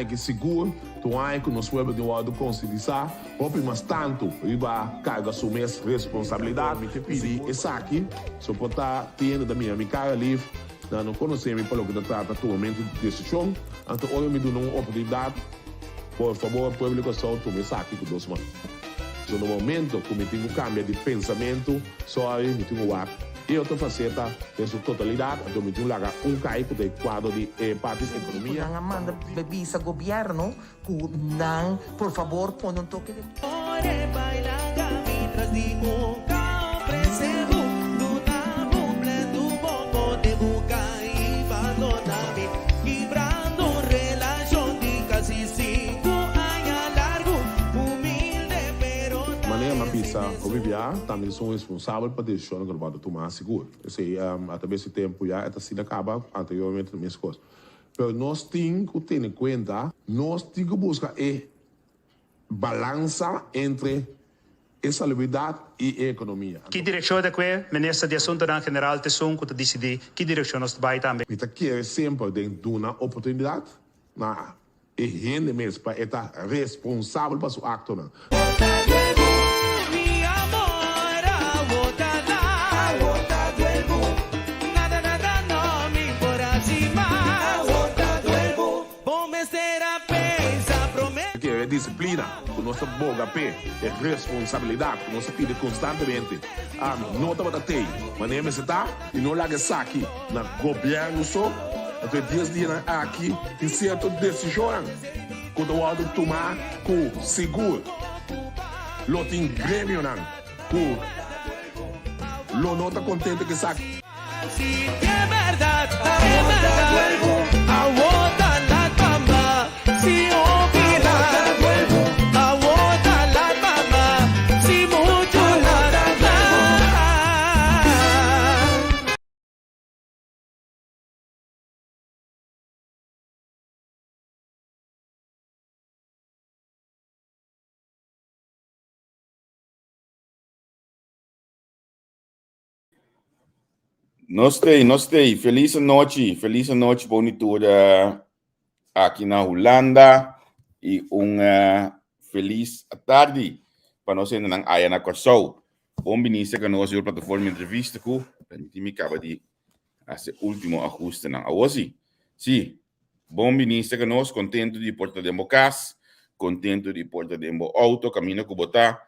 hay que seguro, tu hay que nos pueblos de Wado conscientizar, hopi mas tanto, iba carga assumir responsabilidade, me te pedi, essa aqui, só pode estar tendo da minha cara livre, não conhecemos pelo que trata atualmente de decisão, então hoje me dou uma oportunidade, por favor, público, só tu me saque com 2 mãos. So, no momento que me tenho cambio de pensamento, só aí me tenho e outra faceta em sua totalidade, então me tenho largar caico de quadro de parte de economia. Nang manda bebi sa gobyerno, nang, por favor, pon un toque de... Ore bailaga mientras digo ofrecebo Duna buble tu bobo de buca y badonami Librando relación de casi 5 años largo Humilde pero Maneira uma pizza, o Bibia, também sou responsável para deixar o gravado tomar seguro. Eu sei, até esse tempo já, esta se acaba anteriormente nas minhas coisas. Mas nós temos que ter em conta, nós temos que buscar balança entre a salubridade e a economia. Que direção é que ministro de Assuntos General te são que decidir que direção nós vai também. Kita quer sempre de uma oportunidade, na e rende mesmo para estar responsável para seu acto, né? Mi amor, agota duermo Nada, nada, no me importa si más Agota duermo Vamos ser a pensa, promete Que é disciplina, que nossa boga pé, é responsabilidade, que nós pede constantemente. Não estava da TEI, mas nem se está, e não larga aqui na governo só, até 10 dias aqui, em certa decisão, quando o auto tomar com seguro, lo tem grêmio, lo não está contente que saque. Si es verdad, agota la cama Si opina, agota la cama Si mucho la Nostei. Feliz noite, bonitura aqui na Holanda e feliz tarde para nós ainda não aí na Corsol. Bom ministro que nós a plataforma entrevista com permite-me acaba de esse último ajuste na hoje. Sim, bom ministro que nós contento de porta de casa, contento de porta de auto, caminho que botar.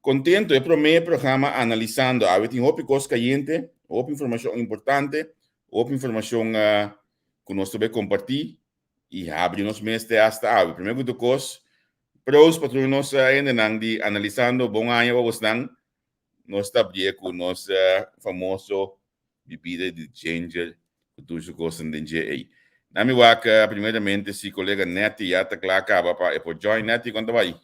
Contento é para o meu programa analisando a ver tem coisas caliente, informação importante, informação que nós também compartilhar e abre nos meses hasta a primeiro do curso para os patronos ainda não de analisando bom ano para os não nós também com nós famoso bebida de ginger que tu já gostam de aí. Na minha vaca primeiramente se colega Neti já está claro acaba para join Neti quando vai.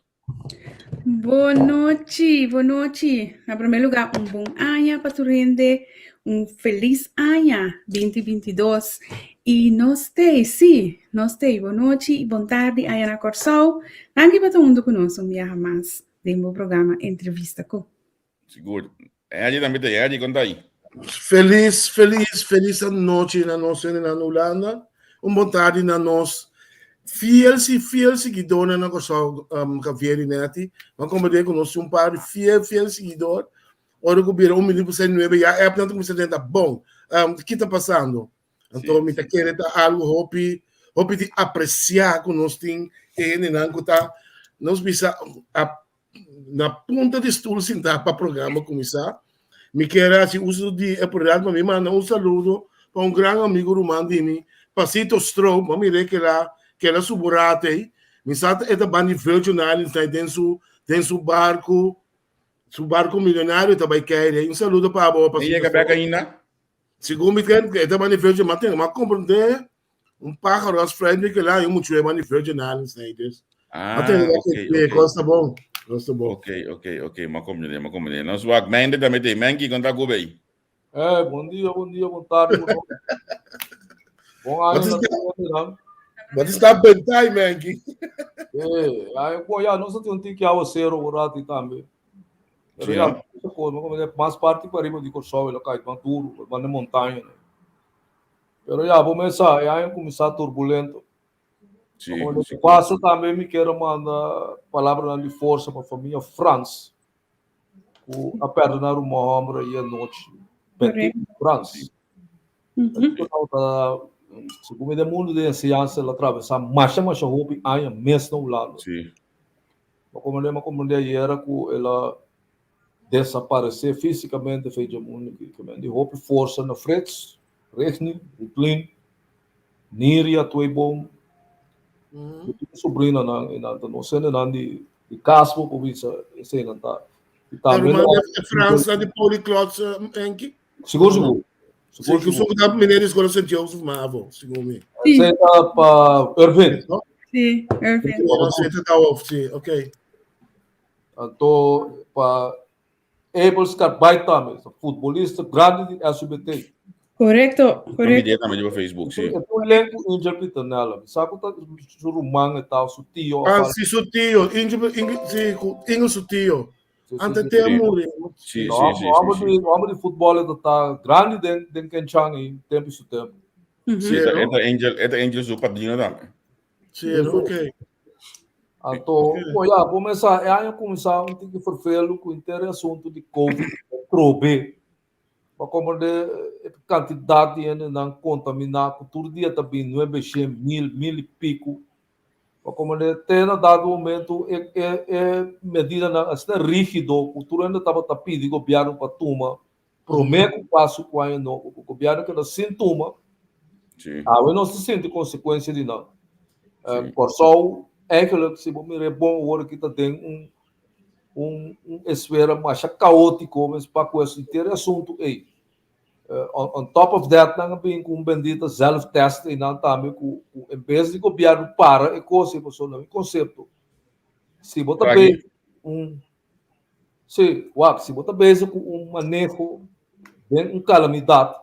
Boa noite. Em primeiro lugar, bom ano para tu rende, feliz ano 2022. E nós temos, boa noite e boa tarde, aí na Corsol. Aqui para todo mundo conosco, um dia mais, do programa Entrevista com. Seguro. É também tem, quando aí. Feliz noite na nossa na Holanda. Boa tarde na nossa. Fiel seguidor na nossa Cavieri Neti, mas como eu conheço par de fiel seguidor, ora que vira 1.000% já é portanto que você bom, o que está passando? Então me tá querendo algo hope de apreciar que nós tem e não que tá nós bisa na ponta de estúdio sentar para programa começar. Me quer assim uso de programa me manda saludo para grande amigo romano de mim, Pasito Stroh, mas mire que ela suburate, me sabe é da banda Virgin Islands, tem seu barco milionário também quer. Saludo para a boa para e que ainda. Segundo me quer é da banda Virgin, mas compreender pájaro as friendly que lá eu muito é banda Virgin Islands, né? Ok. Gosta bom. Ok, mas compreender. Nós vamos mande também tem mangi quando tá bem. Bom dia, boa tarde. Bom ano. Mas está bem, tá, Mangi? Não sei onde que há o ser o rato também. Mais parte para ir de Corsol, ela cai para duro, para na montanha. Pero já começar turbulento. Sim, Como sim. passa também me quero mandar palavra de força para a família France, com a perdonar uma ombra e a noite. Correto. France. Uhum. Se como é mundo de ciência ela atravessa marcha roupa aí mesmo no lado. Sim. Uma comunidade era que ela desaparecer fisicamente feito mundo que de roupa força na frente, Rechni, Uplin, Níria, Tuebom, sobrinha na não sendo na de Caspo por isso esse não tá. Também a França de Polyclots em que? Seguro. Sim, que o som da mineira escola St. Joseph Mavo, segundo mim. Sim. Você tá para Irving. Sim, Irving. Você tá off, sim, ok. Então, para Abel Carbai também, futebolista grande de SBT. Correto, Também correto. também no Facebook, sim. Eu elenco interpretando nela. Sabe que tá surumang e tal, su tio. Ah, sim, seu tio, Ingo seu tio. Ante te amore. Sim, O sim, sim. homem de futebol está grande dentro de Kenchang em tempo e seu tempo. Uhum. Sim, esta Angel seu padrinho também. Sim, ok. Então, olha, começar, é começar um tipo de farfelo com o assunto de Covid, probe. Para como de quantidade de não contaminar, todo dia também não é mexer mil e pico. Para como de ter dado momento é medida assim rígido, o tudo ainda estava pedindo governo para tomar, promete o passo com a o governo que não sintoma, Sim. não se sente consequência de não. Por só é que se você é bom agora que tem esfera mais caótico, mas para com esse assunto aí. On top of that, nang bem com bendita self-test e não também com em vez de governo para e coisa pessoa não conceito. Se bota bem se bota bem com manejo bem calamidade.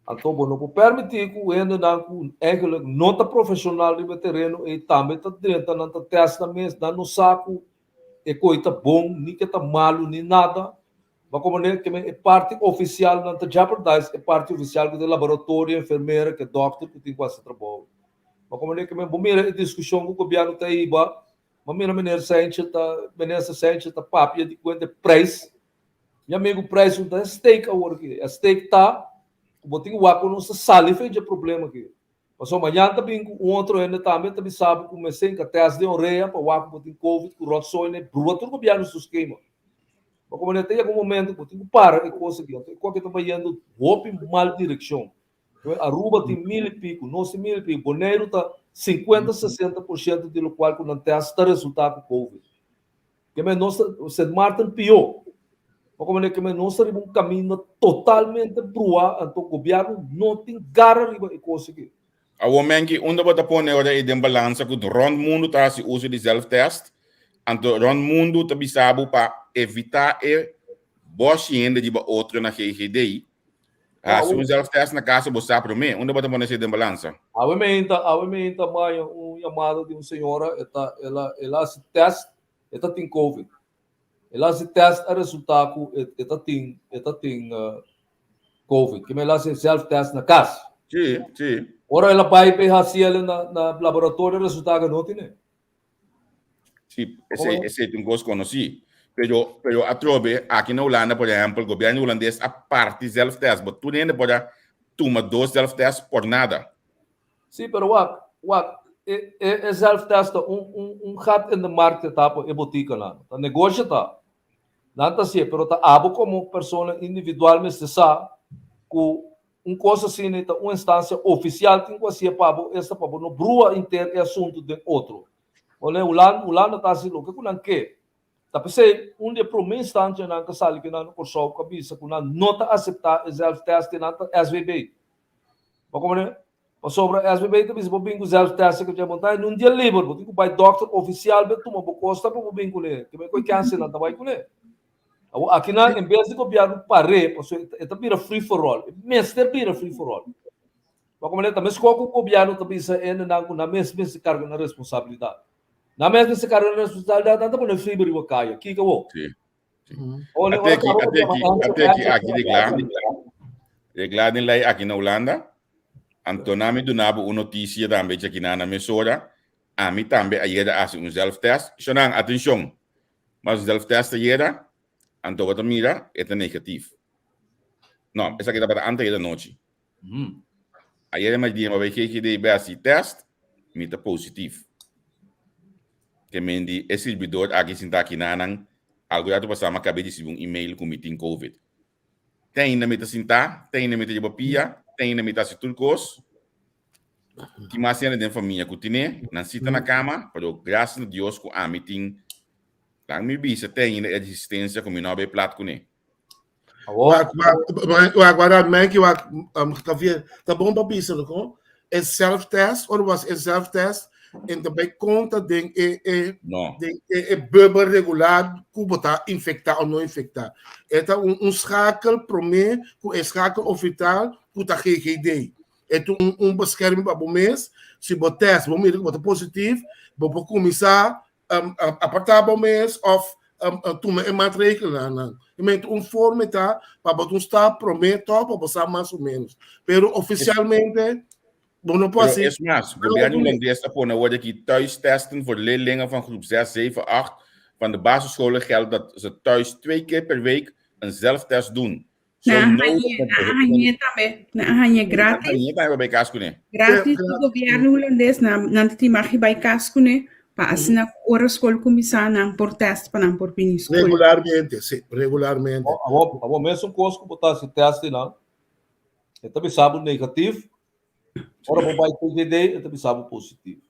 Então, bom, não permitir que o ainda não é nota profissional de terreno e também está dentro não tá teste na mesa, não saco é coisa bom, nem que tá malo nem nada. Mas como é parte oficial não está jeopardize, é parte oficial do laboratório, enfermeira, que é doctor, que tem quase trabalho. Mas como é que bom mira a discussão com o governo tá aí, mas mira sente tá papia de quanto preço. E amigo preço tá stake agora aqui, a stake tá botinho o água não se sale fez de problema aqui. Mas amanhã também o outro ainda também sabe como é sem até as de orelha para o água botinho covid, com roções, né, brua tudo o governo no esquema. Mas como tem algum momento botinho para e conseguir, qualquer também indo roupa mal direção. Aruba tem 1000 e pico, nosso 1000 e pico, Bonaire está 50-60% do qual que não tem hasta resultado covid. Que é nosso St. Martin pior. Como é que não seria um caminho totalmente brua, então o governo não tem garra de conseguir. A homem que onde bota pone ora e dem balança com rond mundo tá se usa de self-test, então rond mundo tá bisabo para evitar bochienda de outro na GGDI. Se um self-test na casa você sabe para mim, onde bota pone esse dem balança? A homem mais chamado de uma senhora, ela se testa, ela tem covid. Ela se testa o resultado, ela tem COVID. Que ela se self-test na casa. Sim. Ora ela vai para na laboratório, o resultado não tem. Sim, esse é um gosto conheci. Pero a trove, aqui na Holanda, por exemplo, o governo holandês a parte self-test, mas tu nem pode tomar 2 self-tests por nada. Sim, pero é self-test hat in the market tá é botica lá. Tá negócio tá. Nada assim, pero tá abo como pessoa individual mas sabe com coisa assim, uma instância oficial tem que ser para esta para no brua inter é assunto de outro. Olha, o Holanda tá assim, o que não quer. Tá pensei de primeira instância na que sali que não corso cabeça com não nota aceitar self-test na SVB. Mas como né? Sobre a SBB também se bobinho self-test que já montar num dia livre, porque o pai doctor oficial betu uma costa para bobinho com ele, que me coi câncer não vai com ele. Aqui na em vez de copiar pare, porque é também free for all, mestre bira free for all. Mas como ele também se coloca o governo também se é na mesma se carga na responsabilidade. Na mesma se carga na responsabilidade, não também free bira caia. Que que eu? Sim. Até aqui reglado lá aqui na Holanda. Antonami donava uma notícia também aqui na emissora a mim também ayer hace um self-test. Senang, atenção. Mas o self-test ayer, então você mira, é negativo. Não, essa aqui está para antes da noite. Ayer mais dia, mas que de BSC test, me está positivo. Que me diz, esse servidor aqui sinta aqui nanang, algo já tu passar, mas acabei de receber e-mail com meeting COVID. Tem na meta sinta, tem na meta de papia, tem na meta se turcos. Que mais ainda de família que tinha, não sita na cama, pero graças a Deus com a meeting, lá me bisa tem a existência com não bem plato com ele. Agora, tá bom para bisa, não? É self-test ou was é self-test? En daarbij conta de bubble regular que botar infectar ou não infectar. É schakel promê que é schakel oficial que tá GGD. É bescherming para o mês. Se botar teste, vamos ver que botar positivo, vou começar a partir do mês of tomar matricula não. E forma tá para botar stap promê top para passar mais ou menos. Pero oficialmente não pode ser. É mais, o governo holandês está pondo agora aqui thuis testen voor leerlingen van groep 6, 7, 8 van de basisscholen geldt dat ze thuis 2 keer per week een zelftest doen. Na grátis. Grátis do governo holandês na te marque by casco né para assinar hora escola começar não por teste para não por pini escola. Regularmente, sim, regularmente. A mesmo coisa que botar esse teste não. É também sabe negativo. Ora, vou vai PGD, eu também sabe positivo.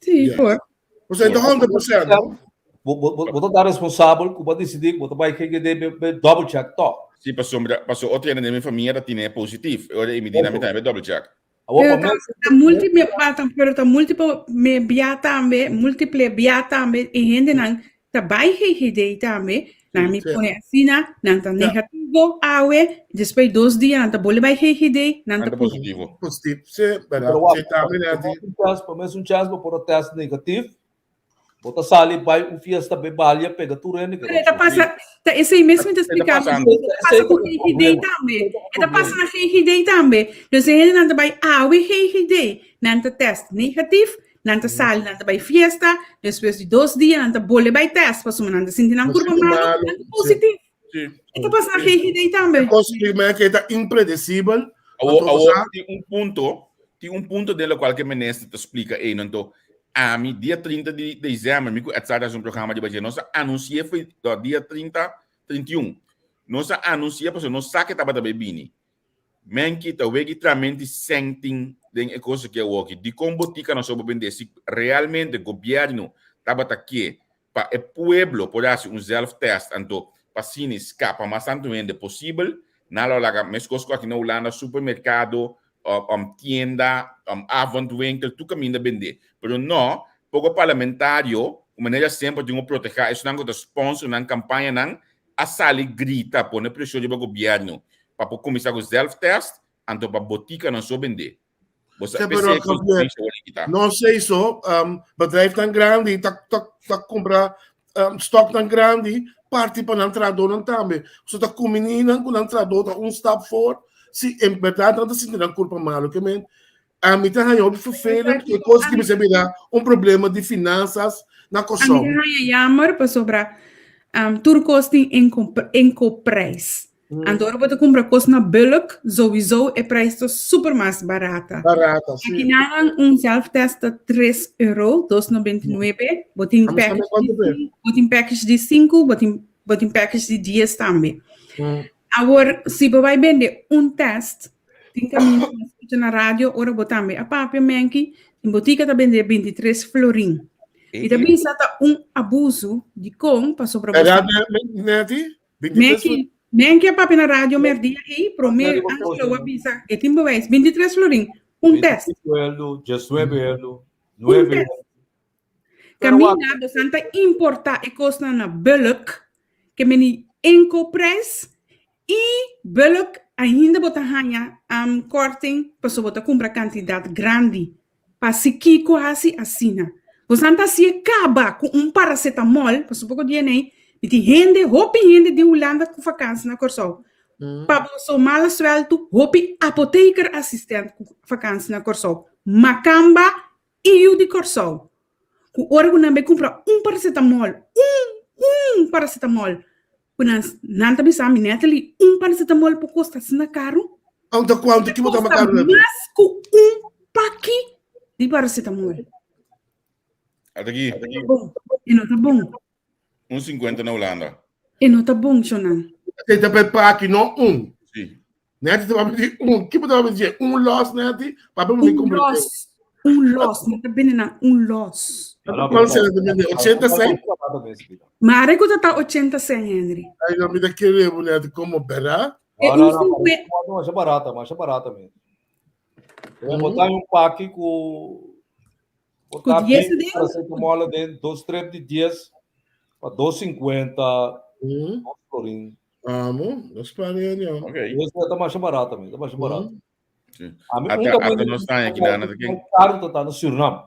Sim, por. Você então 100%. Vou dar responsável, que vai decidir, vou vai PGD double check top. Sim, passou outra da minha família que tinha positivo. Agora me diz na minha também double check. Múltiple via também e gente não tá vai PGD também. Na me põe assim, não tá negativo, depois 2 dias não tá bole vai PGD, não tá positivo. Positivo, sim, verdade. Para mais chance para o teste negativo. Bota sali vai fiesta bebalia pega turene que tá passa tá esse mesmo te explicar passa com GGD também tá passa na GGD também então se ele não tá vai GGD não tá teste negativo não tá sali não tá vai fiesta depois de 2 dias não tá bole vai teste para não tá sentindo uma curva mal positivo tá passa na GGD também conseguimento que tá impredecível tem ponto dele qual que ministro te explica aí não tô a mim, dia 30 de dezembro, amigo, é um programa de Bahia. Nós anunciamos foi do dia 30, 31. Nós anunciamos, porque nós sabemos que estava também bem. Men que talvez realmente sentem de coisa que é o que de como botica nós vamos vender. Se realmente o governo estava aqui para o pueblo por fazer self-test, então para se escapar mais tanto é possível. Na hora que coisas aqui na Holanda, supermercado, tienda, avondwinkel, tu caminho de vender. Pero não, pouco parlamentário, de maneira sempre de proteger, isso não é sponsor, não campanha, não, a sala grita, põe pressão do governo, para começar com o self-test, então para botica não só vender. Você não sei só, bedrijf tão grande, tá comprar stock tão grande, parte para não trador não também. Você tá combinando com não trador, step forward. Se em verdade não está sentindo a culpa mal, que a mim está ganhando vervelend, que coisa que me se dá problema de finanças na Kosovo. A mim está jammer para sobrar turcos tem encoprijs. Então, você compra coisa na bulk, sowieso o preço super mais barata. Barata, sim. Aqui não self-test a €3, $2,99. Botem package de 5, botem package de 10 também. Agora, se você vai vender teste, tem que na rádio, ora botar a papel menki, em botica está vender 23 florin. E também está abuso de com para sobre você. Menki a papel na rádio, merdia e promete antes eu avisa que tem 23 florin, teste. Just 9 Caminhado, Santa importar e costa na bulk, que meni encopres. E bulk ainda botar hanha cortem para só botar comprar quantidade grande para se que quase assina. Você não se acaba com paracetamol para só pouco dia nem e tem gente de Holanda com vacância na Corsol. Para você mal suelto, hopi apoteker assistente com vacância na Corsol. Macamba e o de Corsol. Ora que não compra paracetamol, paracetamol. Quando não tá bisa minha ali paracetamol por custa assim caro. Quanto que botar Custa caro na mais que paquete de paracetamol. Até aqui, Tá bom. E não tá bom. 1,50 na Holanda. E não tá bom, Shonan. Você tá para aqui não Sim. Neti te vai pedir que botar dizer loss neti, para me comprar. Loss, não tá bem não, loss. Qual será de mim? 80 100? Mas a coisa tá 80 100, Henry. Aí não me dá querer neti como berá. Não, mas é barata mesmo. Eu vou botar um pack com... Botar 10 20 dentro? paracetamol dentro, 2 trepes de 10, para 2,50, florim. Amo, nós paramos, ó. Ok. Isso tá mais barata mesmo, tá mais barato. Sim. A mim, Até nós estamos aqui na Ana. caro tá no Suriname.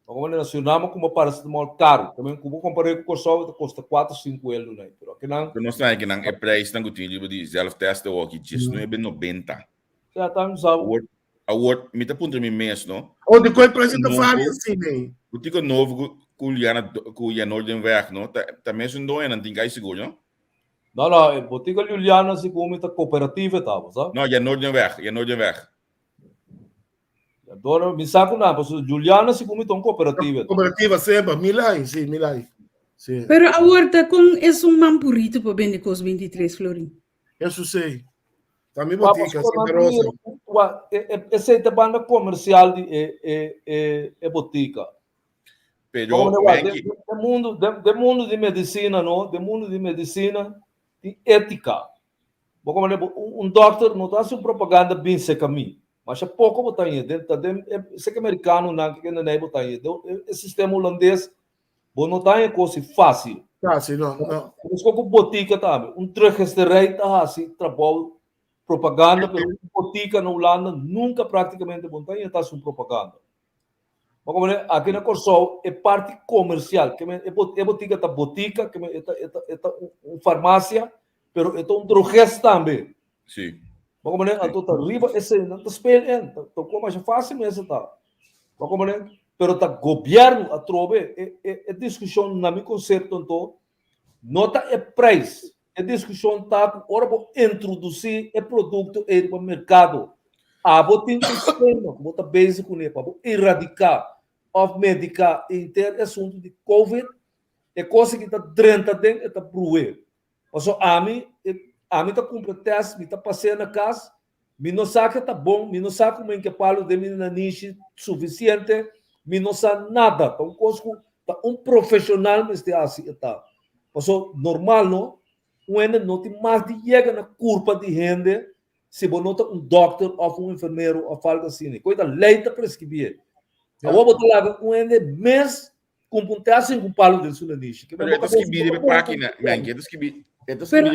Como na Suriname, como paracetamol caro. Também, como comparei com o Kosovo, custa 4, 5 euros. Né? Pero aqui não... Nós estamos aqui na prijs dan goed jullie die zelf testen ook iets. Nu hebben 90. Já tá, não sabe. Award, met de punten mijn mes, no? Ou de qual preço da farinha assim, né? O tico novo cuya Nordenweg, no? Também é um doen, não tem que seguro, no? Não, botica Juliana se come tá cooperativa, tá, sabe? No, ja Nordenweg. Agora, me saco não, porque Juliana se come tão cooperativa. Cooperativa sempre, Milai, sim, Milai. Sim. Pero agora com esse mampurito para vender com os 23 florim. Isso sei. Também botica, sempre rosa. Essa é a banda comercial de botica. Pero, do mundo de medicina, não? Do mundo de medicina, de ética. Doctor não está fazendo propaganda bem seca a mim. Mas é pouco botar aí dentro. Esse americano não que não é botar aí. O sistema holandês, não está coisa fácil. Fácil, não. Mas com botica também. Terresterei está assim, trabalho, propaganda, mas botica na Holanda nunca praticamente botar aí está fazendo propaganda. Mas aqui na Kosovo é parte comercial. É botica da botica, que é uma farmácia, mas é droguês também. Sim. Mas então arriba esse não está espelhando, então como é fácil mesmo tá. Mas pero tá governo a trove é discussão na meu concerto então nota é preço, é discussão tá por hora para introduzir o produto no mercado. Botem um sistema, bota básico né para erradicar ou medicar inter assunto de COVID é coisa que está dentro é tá prover. Mas a mim tá cumpre teste, me tá passeando na casa, me não sabe que tá bom, me não sabe como é que falo de mim na niche suficiente, me não sabe nada. Então, tá profissional, mas tá assim, tá. Mas normal, não? Não tem mais de chega na curva de gente, se você não tá doctor ou enfermeiro ou algo assim. Coisa leite prescrever. Agora, botar lá, mês, com um teste com palo de sua niche. Pero é que bide para aqui, né? É que Pero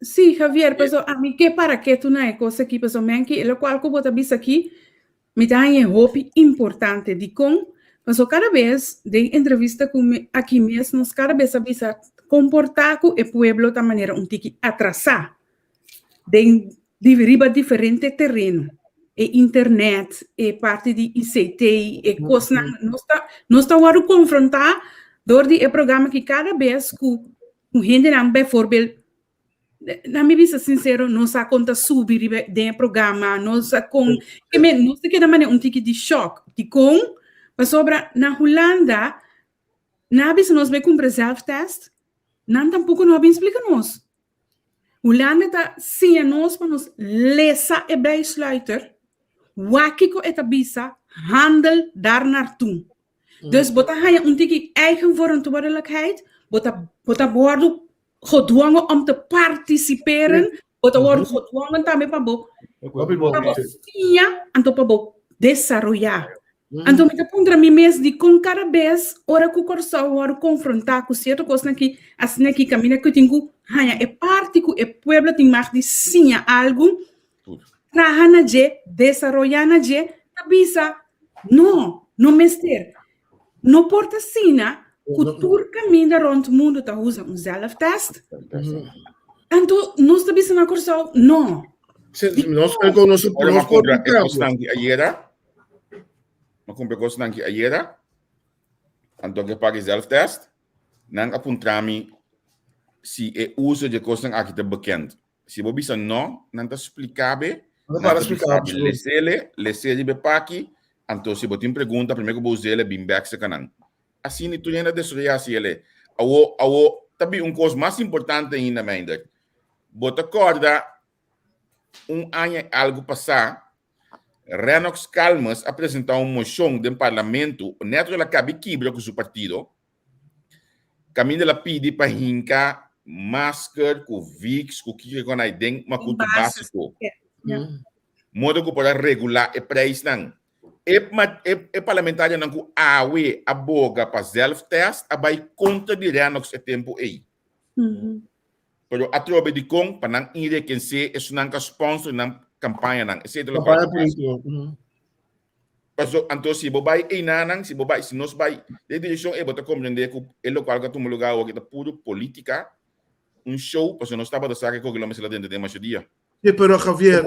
sí, Javier, pues a mí que para que tú no hay cosa aquí, pues me que lo cual como te vis aquí, me da un hope importante de con, pues cada vez de entrevista con aquí mesmo, cada vez avisa comportar con el pueblo de manera un tiki atrasada, de deriva diferente terreno, e internet, e parte de ICT, e coisa não está agora confrontar door die programa que cada vez que gente não, bijvoorbeeld, na minha vista sincero, não se conta subir de programa, não se com, não se queda maneira tique de choque, de com, mas sobre na Holanda, na vez nós vemos com self-test, não tampouco não explica nós. Holanda tá sim a nós para nos lezen e bijsluiter, wakiko eta bisa, handel daar naartoe. Dus bota hij een tique eigen verantwoordelijkheid, bota worden gedwongen om te participeren, bota worden gedwongen também para sim, então para desarrollar. Então me contra mim mesmo de com cada vez hora que o coração hora confrontar com certa coisa que assim aqui caminha que tenho é parte que o pueblo tem mais de sim algo trabalhar na je desarrollar na je tabisa não mestre não porta sina cultura caminha rond o mundo tá usa self-test então nós tabisa na coração não Nós conhecemos constante ayer. Makumpe ko sa nang ayera. Anto que pague zelftest. Nang apuntrami si e uso de coisa aqui tá bekend. Se você bisa não, não tá explicabe. Não para explicar. Lesele bepaki. Anto se botin pergunta, primeiro que você ele bim back se canang. Assim ni tu ainda destruir assim ele. Awo tabi coisa mais importante ainda ainda. Bota corda ano algo passar. Renox Calmas apresentar uma moção do parlamento, neto ela cabe quebra com seu partido. Caminho ela pede para hincar máscara, com VIX, com o que com a ideia, uma cultura básico. Modo que para regular o preço não. E parlamentar não com awe aboga para self-test, abai contra de Renox é tempo aí. Pero a trobe de com para não ir quem se é não que sponsor não campanha nang ese do Campanha política. Paso anto si bobay inanang si bobay si nos bay de direção e bota compreender que el local que tu lugar o que tá puro política show paso não estava da saque com que lá dentro de mais dia. Sí, pero Javier,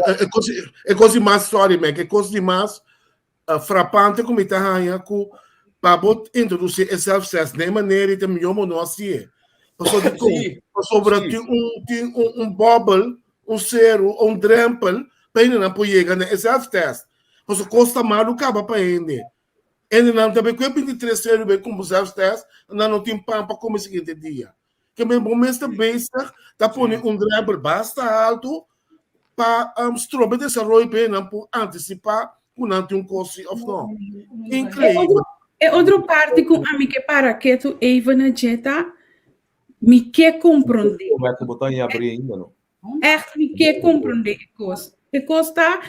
é coisa mais sorry, man, é coisa mais frappante como está aí que para bot introduzir esse self-test de maneira que melhor não assim. Paso de com sobre bubble, zero, drempel Paine não pode chegar nesse self-test. Porque custa mais do que para ele. Ele não também com 23 euros bem como self-test, não tem pão para comer o seguinte dia. Que mesmo momento besta, tá pondo dribble basta alto para strobe desenvolver bem não por antecipar com não tem curso of não. Incrível. É outra parte com a mim que para que tu even na jeta me quer compreender. Como é que botar em abrir ainda não? Me quer compreender coisa. E costa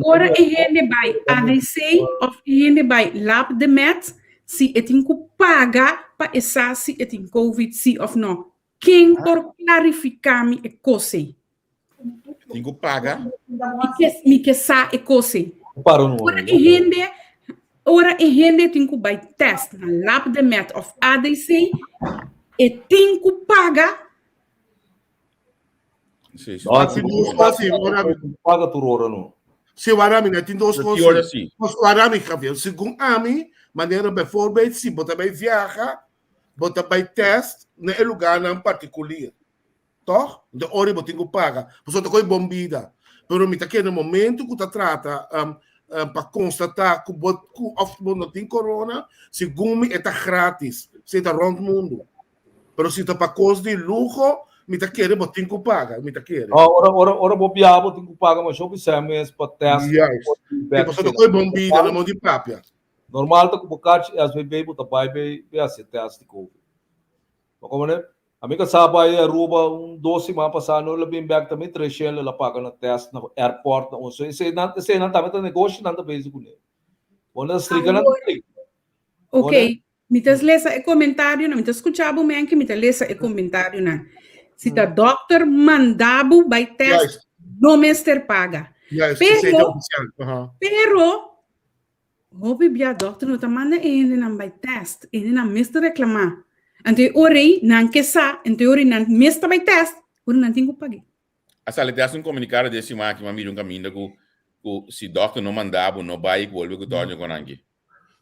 ora e gente vai ADC of gente vai lab de met se tem que pagar para essa se tem COVID se of não. Quem por clarificar me é coisa. Tem que pagar. Me que sa é coisa. Para não. Ora e gente tem que vai test na lab de met of ADC e tem que pagar. Sim, sim. Paga tu hora não. Se o arame não tem duas coisas. Hora sim. O arame Javier, segundo a mim, maneira bijvoorbeeld se bota vai viajar, bota vai test na lugar não particular. Toch? De hora bota tem que pagar. Você tá com bombida. Pero me tá aqui no momento que tá trata para constatar que o não tem corona, segundo é grátis, se tá rond mundo. Pero se tá para coisa de luxo, me tá querendo botar tem que pagar, me tá querendo. Ora bobear, tem que pagar, mas eu pensei mesmo para teste. Você tá com bombida na mão de papia. Normal tá com bocate, às vezes bebo tá vai bem assim teste de COVID. Como né? A minha sabe aí rouba doce mas passando ela bem back também trechen ela paga na teste na airport na onde se não também tá negócio não tá bem com ele. Quando estriga não tem. Ok, me tá lesa o comentário, não me tá escutando bem que me tá lesa o comentário não. Se tá doctor mandado vai teste, não mester paga. Pero Hobi bia doctor não tá manda ele não vai teste, ele não mester reclamar. Ante ori não que sa, ante ori não mester vai teste, ori não tem que pagar. Asa le das comunicado desse máquina mira caminho que se doctor não mandava não vai volver com torno com ninguém.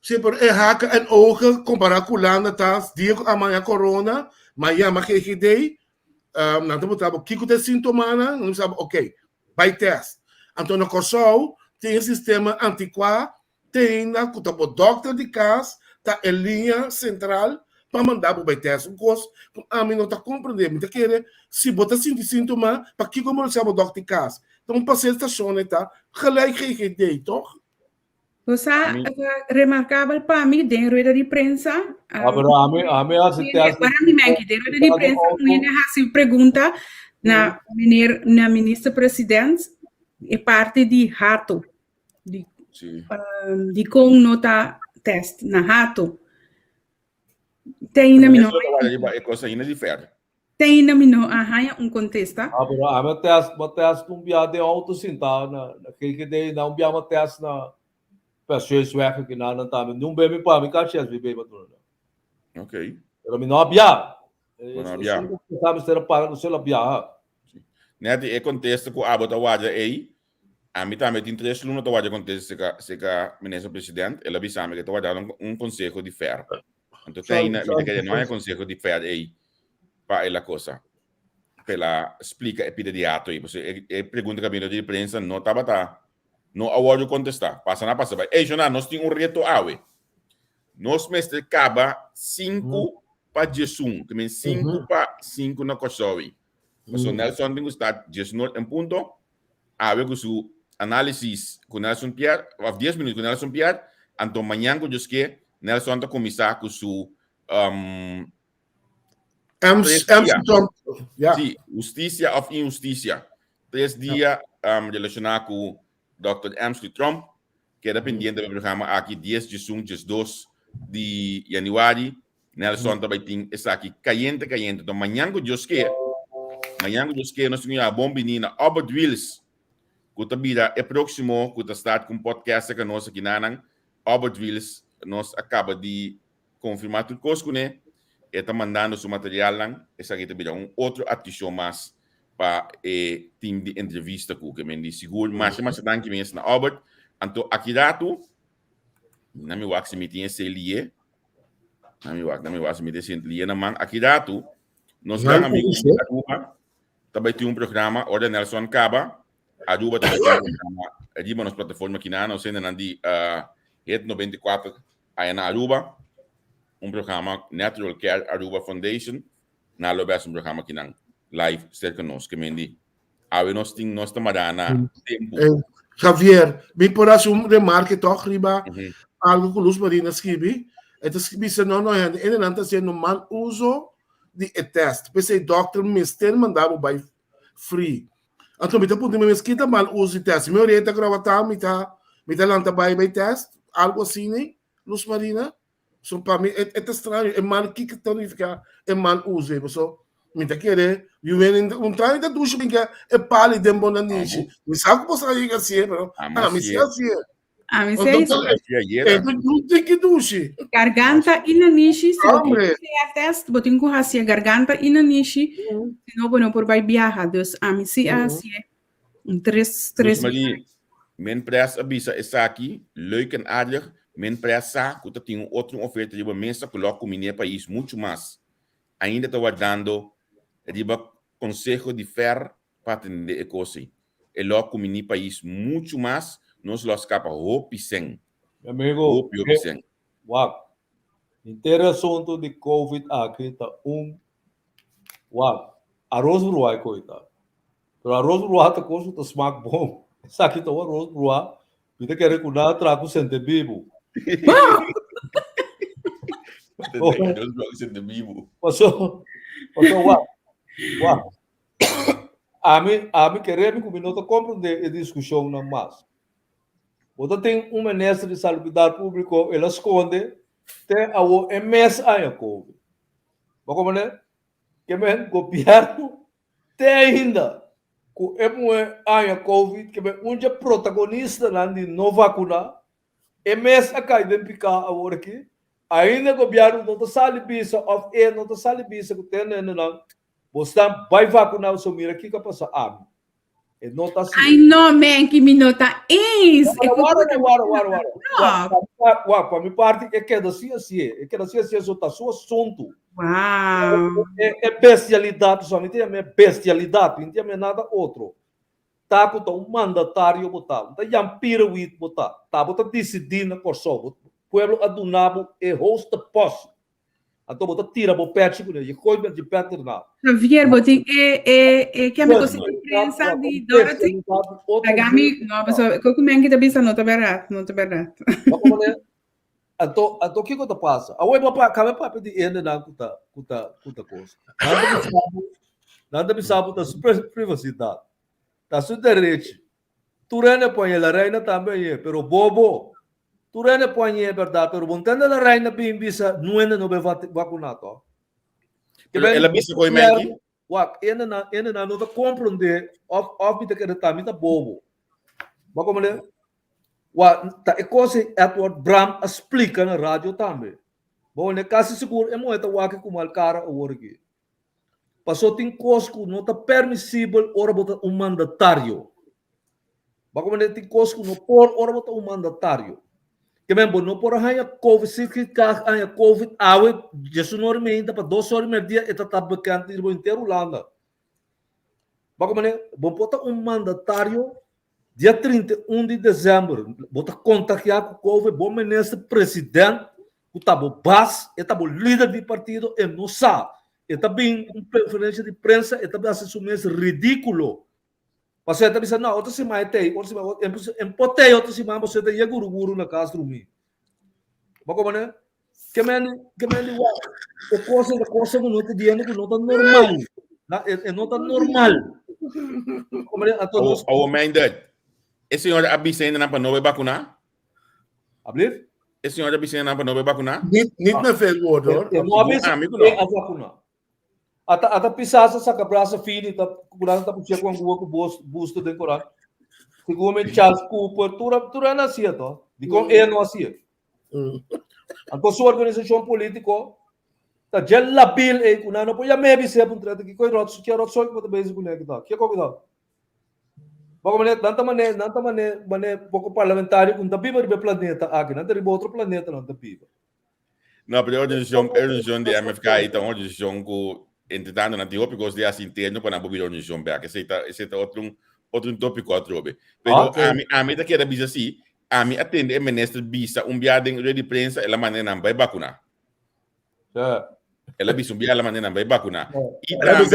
Sim, pero é haca en ogen comparar com landa tá, dia amanhã corona, mas já mas que dei não estamos trabalhando. Kiko tem sintoma, não sabe, ok, vai teste. Então, no Corsol, tem sistema antiquado, tem na que o doctor de casa, tá em linha central, para mandar para o teste. Um curso, a mim não está compreendendo, está querendo, se botar sintoma, para que como não sabe o doctor de casa. Então, para ser estação, tá, gelijk que dei, toch? Você remarcável para mim, tem rueda de prensa. A minha assistência. Para mim, tem rueda de prensa, eu pergunta na ministra presidente, é parte de rato, de com nota teste na rato. Tem na minha. É coisa ainda diferente. Tem na minha, contesta. A minha teste um dia de auto sentar na que dei não bia uma teste na pessoas werken que não tá não bem para mim cá chess bem para tudo. Ok. Pero me não abia. Não abia. Sabe ser para no seu abia. Net é contexto com a bota waja aí. A mim também tem 3 alunos que trabalham com o ministro presidente, ele avisa-me que trabalham consejo de fer. Então tem não é consejo de fer aí para ela coisa. Pela explica epidediato aí, você pergunta que a minha de prensa não estava não award contestar. Passa na passa, ei, Jonah, nós temos reto awe. Nós mestre acaba 5 para 11, que 5 para 5 na Kosovo. Mas o Nelson tem que estar 19 em ponto. Awe com su análise com Nelson Pierre, 10 minutos com Nelson Pierre, então amanhã com os que Nelson está começar com su sí, justicia of injusticia. 3 dias relacionado com Dr. Amsley Trump, que é dependiente do programa aqui 10 de 2 de janeiro. Nelson também tem essa aqui caliente. Então, amanhã com os que nós temos a bom menina Albert Wills, que também é próximo, que está com podcast que nós aqui na Albert Wills, nós acaba de confirmar tudo coisa, né? Está mandando seu material lá, essa aqui também outro artista mais para o time de entrevista que me diz seguro, mas danke mesmo na Albert. Então, aqui dato, não me wax me tinha se lie, não me wax me tinha se lie na mão. Aqui dato, nós temos amigos de Aruba, também tem programa, Order Nelson Caba, Aruba também tem programa, Aruba nas plataformas aqui na, nós temos de Rede 94 aí na Aruba, programa Natural Care Aruba Foundation, na lobes programa aqui na live cerca nós, que mendi. Nós estamos na tempo. Javier, bem por aí remarque toch riba algo que Luz Marina escreve. Então escreve se não é ele não está sendo mal uso de teste. Pensei doctor mister mandava by free. Então me tá pondo mesquita mal uso de teste. Me orienta gravata me tá lanta by test, algo assim, né? Luz Marina. So para mim é estranho, é mal que tonificar, é mal uso, so me tá querer, eu venho treino da ducha bem que é pali de bom niche. Me sabe como você aí assim, pero me se assim. Me sei isso. Não tem que ducha. Garganta e na niche, se você é teste, botem com a garganta e na niche, se não bueno por vai viajar, Deus, me sei assim. 3 Marie, men press abisa essa aqui, leuk en aardig. Men pressa, que tem outra oferta de mesa, coloca o minha país muito mais. Ainda está guardando consejo de fer para atender a coisa. E logo o minha país muito mais, nós lo escapa hopisen. Amigo, wow. Inteiro assunto de COVID aqui está arroz bruai coitado. Pero arroz bruai está coisa tá smack bom. Essa aqui tá o arroz bruai. Kita quer recordar trago sente vivo. Passou, a mim querer que não está compreender a discussão na massa. Você tem ministro de saúde pública, ele esconde, tem a MS aí a COVID. Mas como é que o governo tem ainda com a COVID, que é protagonista de não vacinar. MS acá identificar agora aqui, ainda o governo não está salibisa, não está salibisa que tem não, você vai vacinar o seu mira aqui que passa não está assim. Ai não, man, que me nota isso. Para minha parte é que é assim, só está só assunto. Uau. É bestialidade somente, é bestialidade, não tem nada outro. Tá com mandatário botar, tá yampira wit botar, tá botar decidir na Kosovo, pueblo adunabo e host the posse. Então botar tira bo pet com ele, coi de pet na. Javier, botin que a me coisa de prensa de Dorothy. Agami, não, mas como é que tá bisa não tá verdade. Então que coisa passa? A web para cabe para pedir ainda na cuta coisa. Nada me sabe da privacidade. Tá seu direito. Tu rende põe a reina também, pero bobo. Tu rende põe é verdade, pero montando a reina bem bisa, não vai vacunado. Ela bisa com ele. Ainda não compreender, of que ele tá muito bobo. Mas como é? Tá é coisa é o Bram explica na rádio também. Bom, né, quase seguro é muito o como o cara o orgue. Passou tem coisa que não está permissível ora botar mandatário. Bako mané tem coisa que não por ora bota mandatário. Que mesmo não por hanya COVID se que hanya COVID awe Jesus normalmente para 2 horas e meia eta tá bacante no inteiro landa. Bako mané bom bota mandatário dia 31 de dezembro, bota contagiado com COVID, bom ministro presidente, o tabo base, e tabo líder de partido, e não sabe. E também uma conferência de prensa, e também assumir ridículo. Mas você também não, outro se mais tem, outro se mais, empotei outro se mais, você tem ia guru na casa do mim. Mas como né? Que coisa não está dizendo que não está normal. Não está normal. Como né? O minded. Esse senhor avisa ainda para não vacinar? Abrir? Esse senhor avisa ainda para não vacinar? Niet meer veel woorden, hoor. Não avisa a vacinar. Ata pisasa sa cabraça fini tá curando tá puxando com o busto de corar. Segundo Charles Cooper, tura nascia to. Digo não nascia. Então sua organização política tá já labil e kuna não pode maybe ser um trato que coi rot que só que bem com ele tá. Que coisa. Bagaimana nanta mané pouco parlamentário com tapi ber planeta aqui, não tem outro planeta não tapi. Não, pero a organização de MFK então a organização que entretanto na Etiópia porque os dias internos para não a organização back. Esse é outro tópico outro bem. Pero a mim tá querendo dizer assim, a mim atende o ministro bisa viagem de prensa ela maneira não vai vacinar. Ela bisa ela maneira não vai vacinar. E também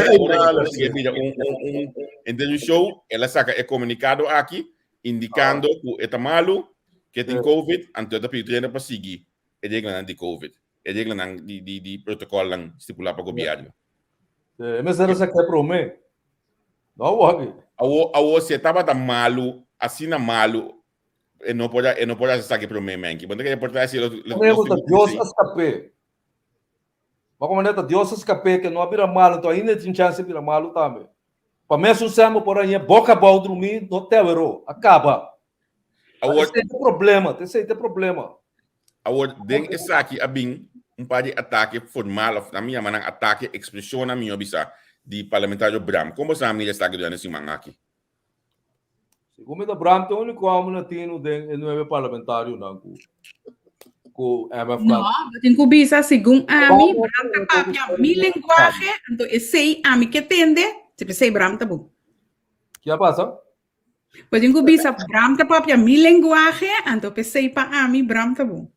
então o show ela saca é comunicado aqui indicando que está malo, que tem COVID, então tá pedindo para seguir a regra de COVID, a regra de protocolo estipulado para o governo. Mas era essa que é para o meio. Não, ok. Você estava da malo, assim na malo, e não pode estar aqui para o meio, man. Quando que é importante Deus escape. Mas como é que Deus escape que não abra malo, então ainda tem chance de abrir malo também. Para mim, se você por aí, boca para dormir, não tem erro, acaba. Tem problema. Agora, dentro desse aqui, abim par de ataque formal, na minha maneira, ataque, expressão na minha obisa de parlamentário Bram. Como você amiga está ganhando esse man aqui? Segundo o Bram, tem um único homem na tino não é parlamentário não com MFK. Não, tem que bisa segundo a mim, Bram tá papia mi linguagem, então esse a mim que entende, se sei Bram tá bom. Que passa? Pode que bisa Bram tá papia mi linguagem, então pensei para a mim Bram tá bom.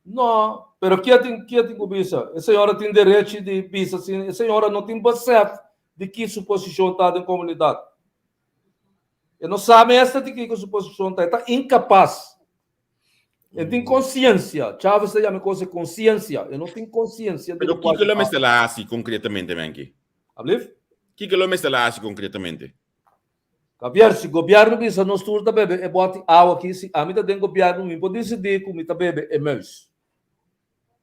Não, pero que tem bisa? A senhora tem direito de bisa, a senhora não tem base de que sua posição está na comunidade. Eu não sabe essa de que sua posição está incapaz. Eu tenho consciência. Chávez se chama coisa consciência. Eu não tenho consciência. Mas o que me está lá assim concretamente, Menki? Ablif? O que me está lá assim concretamente? Caviar, se o governo bisa não estuda bebê, é bote água aqui, se a mim tá dentro do governo, me pode decidir como tá bebê, é meus.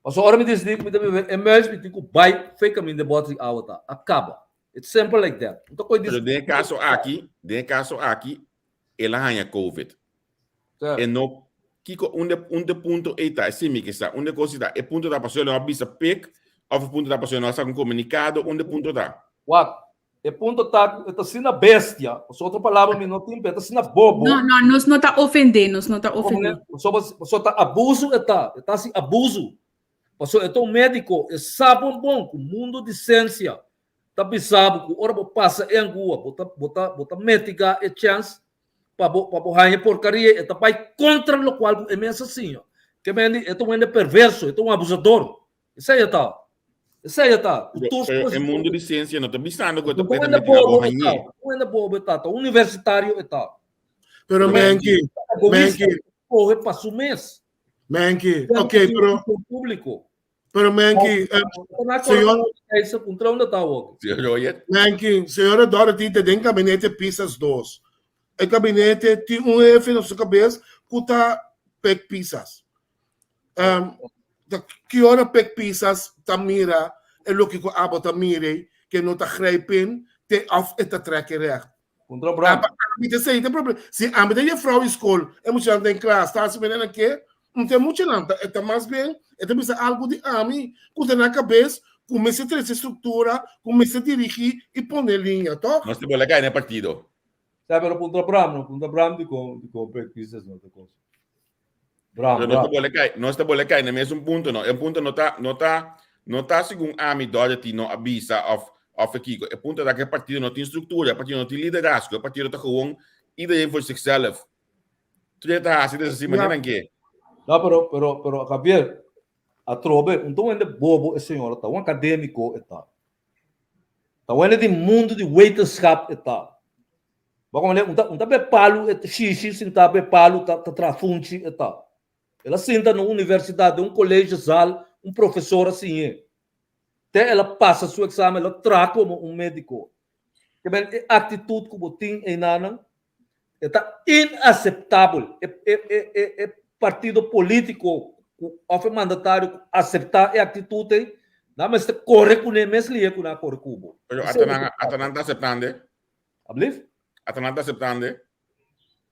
Mas a hora me decidir como tá bebê, é meus, me tenho que vai, feita me de bote água, tá? Acaba. It's simple like that. Então, pero de caso aqui, ela ganha COVID. E não, Kiko, onde ponto está, assim que está, onde coisa está, é ponto da pessoa não avisa PEC, ou ponto da pessoa não está com comunicado, onde ponto está? What? É ponto está sendo bestia. Outra palavra me não tem, está sendo bobo. Não, nós não está ofendendo, nós não está ofendendo. Só está abuso, está assim abuso. Pastor, então médico, é sabe bom, o mundo de ciência. Tá pensado que hora passa em rua, bota médica e chance para ganhar porcaria, e tá vai contra o qual é mesmo assim, que é perverso, é um abusador. Isso aí tá. O mundo de ciência não está pensando que não é bobo, tá. Universitário tá. Pero Menki, corre para o mês. Menki, ok, público. Pero Menki, senhora Dorothy tem gabinete Pisas 2. O gabinete tem F na sua cabeça que está pek Pisas. Que hora pek Pisas tá mira, é o que a bota mire, que não tá grijpen, te af eta trekken recht. Se a minha vrouw in school, é muito gente em classe, tá se menina aqui, não tem muito nada, é mais bem, é também algo de ami, que tem na cabeça, começa a ter essa estrutura, começa a dirigir e pôr linha, tá? Nós temos lá no partido. Sabe, pero punta Bram di compre quizás no te cosa. Bram, Pero no está bola cai, nem é ponto não. É ponto não tá segundo a mim Dorothy não avisa of aqui. É ponto da que partido não tem estrutura, a partido não tem liderazgo, a partido tá gewoon iedereen voor zichzelf. Tu já tá assim, mas não que. Não, pero Javier, a trobe, então ainda bobo, senhora, tá um acadêmico, tá. Tá um de mundo de wetenschap, tá. Vamos ler, tá bepalo, xixi, sim, tá bepalo, tá trafunchi, tá. Ela senta na universidade, colégio, sal, professor assim, até ela passa seu exame, ela trata como médico. Que bem, a atitude que botin em nana está inaceitável. É partido político, o mandatário aceitar a atitude, não, mas corre com ele mesmo, ele não corre com o. Pero até não está aceitando. Ablif? Até não está aceitando.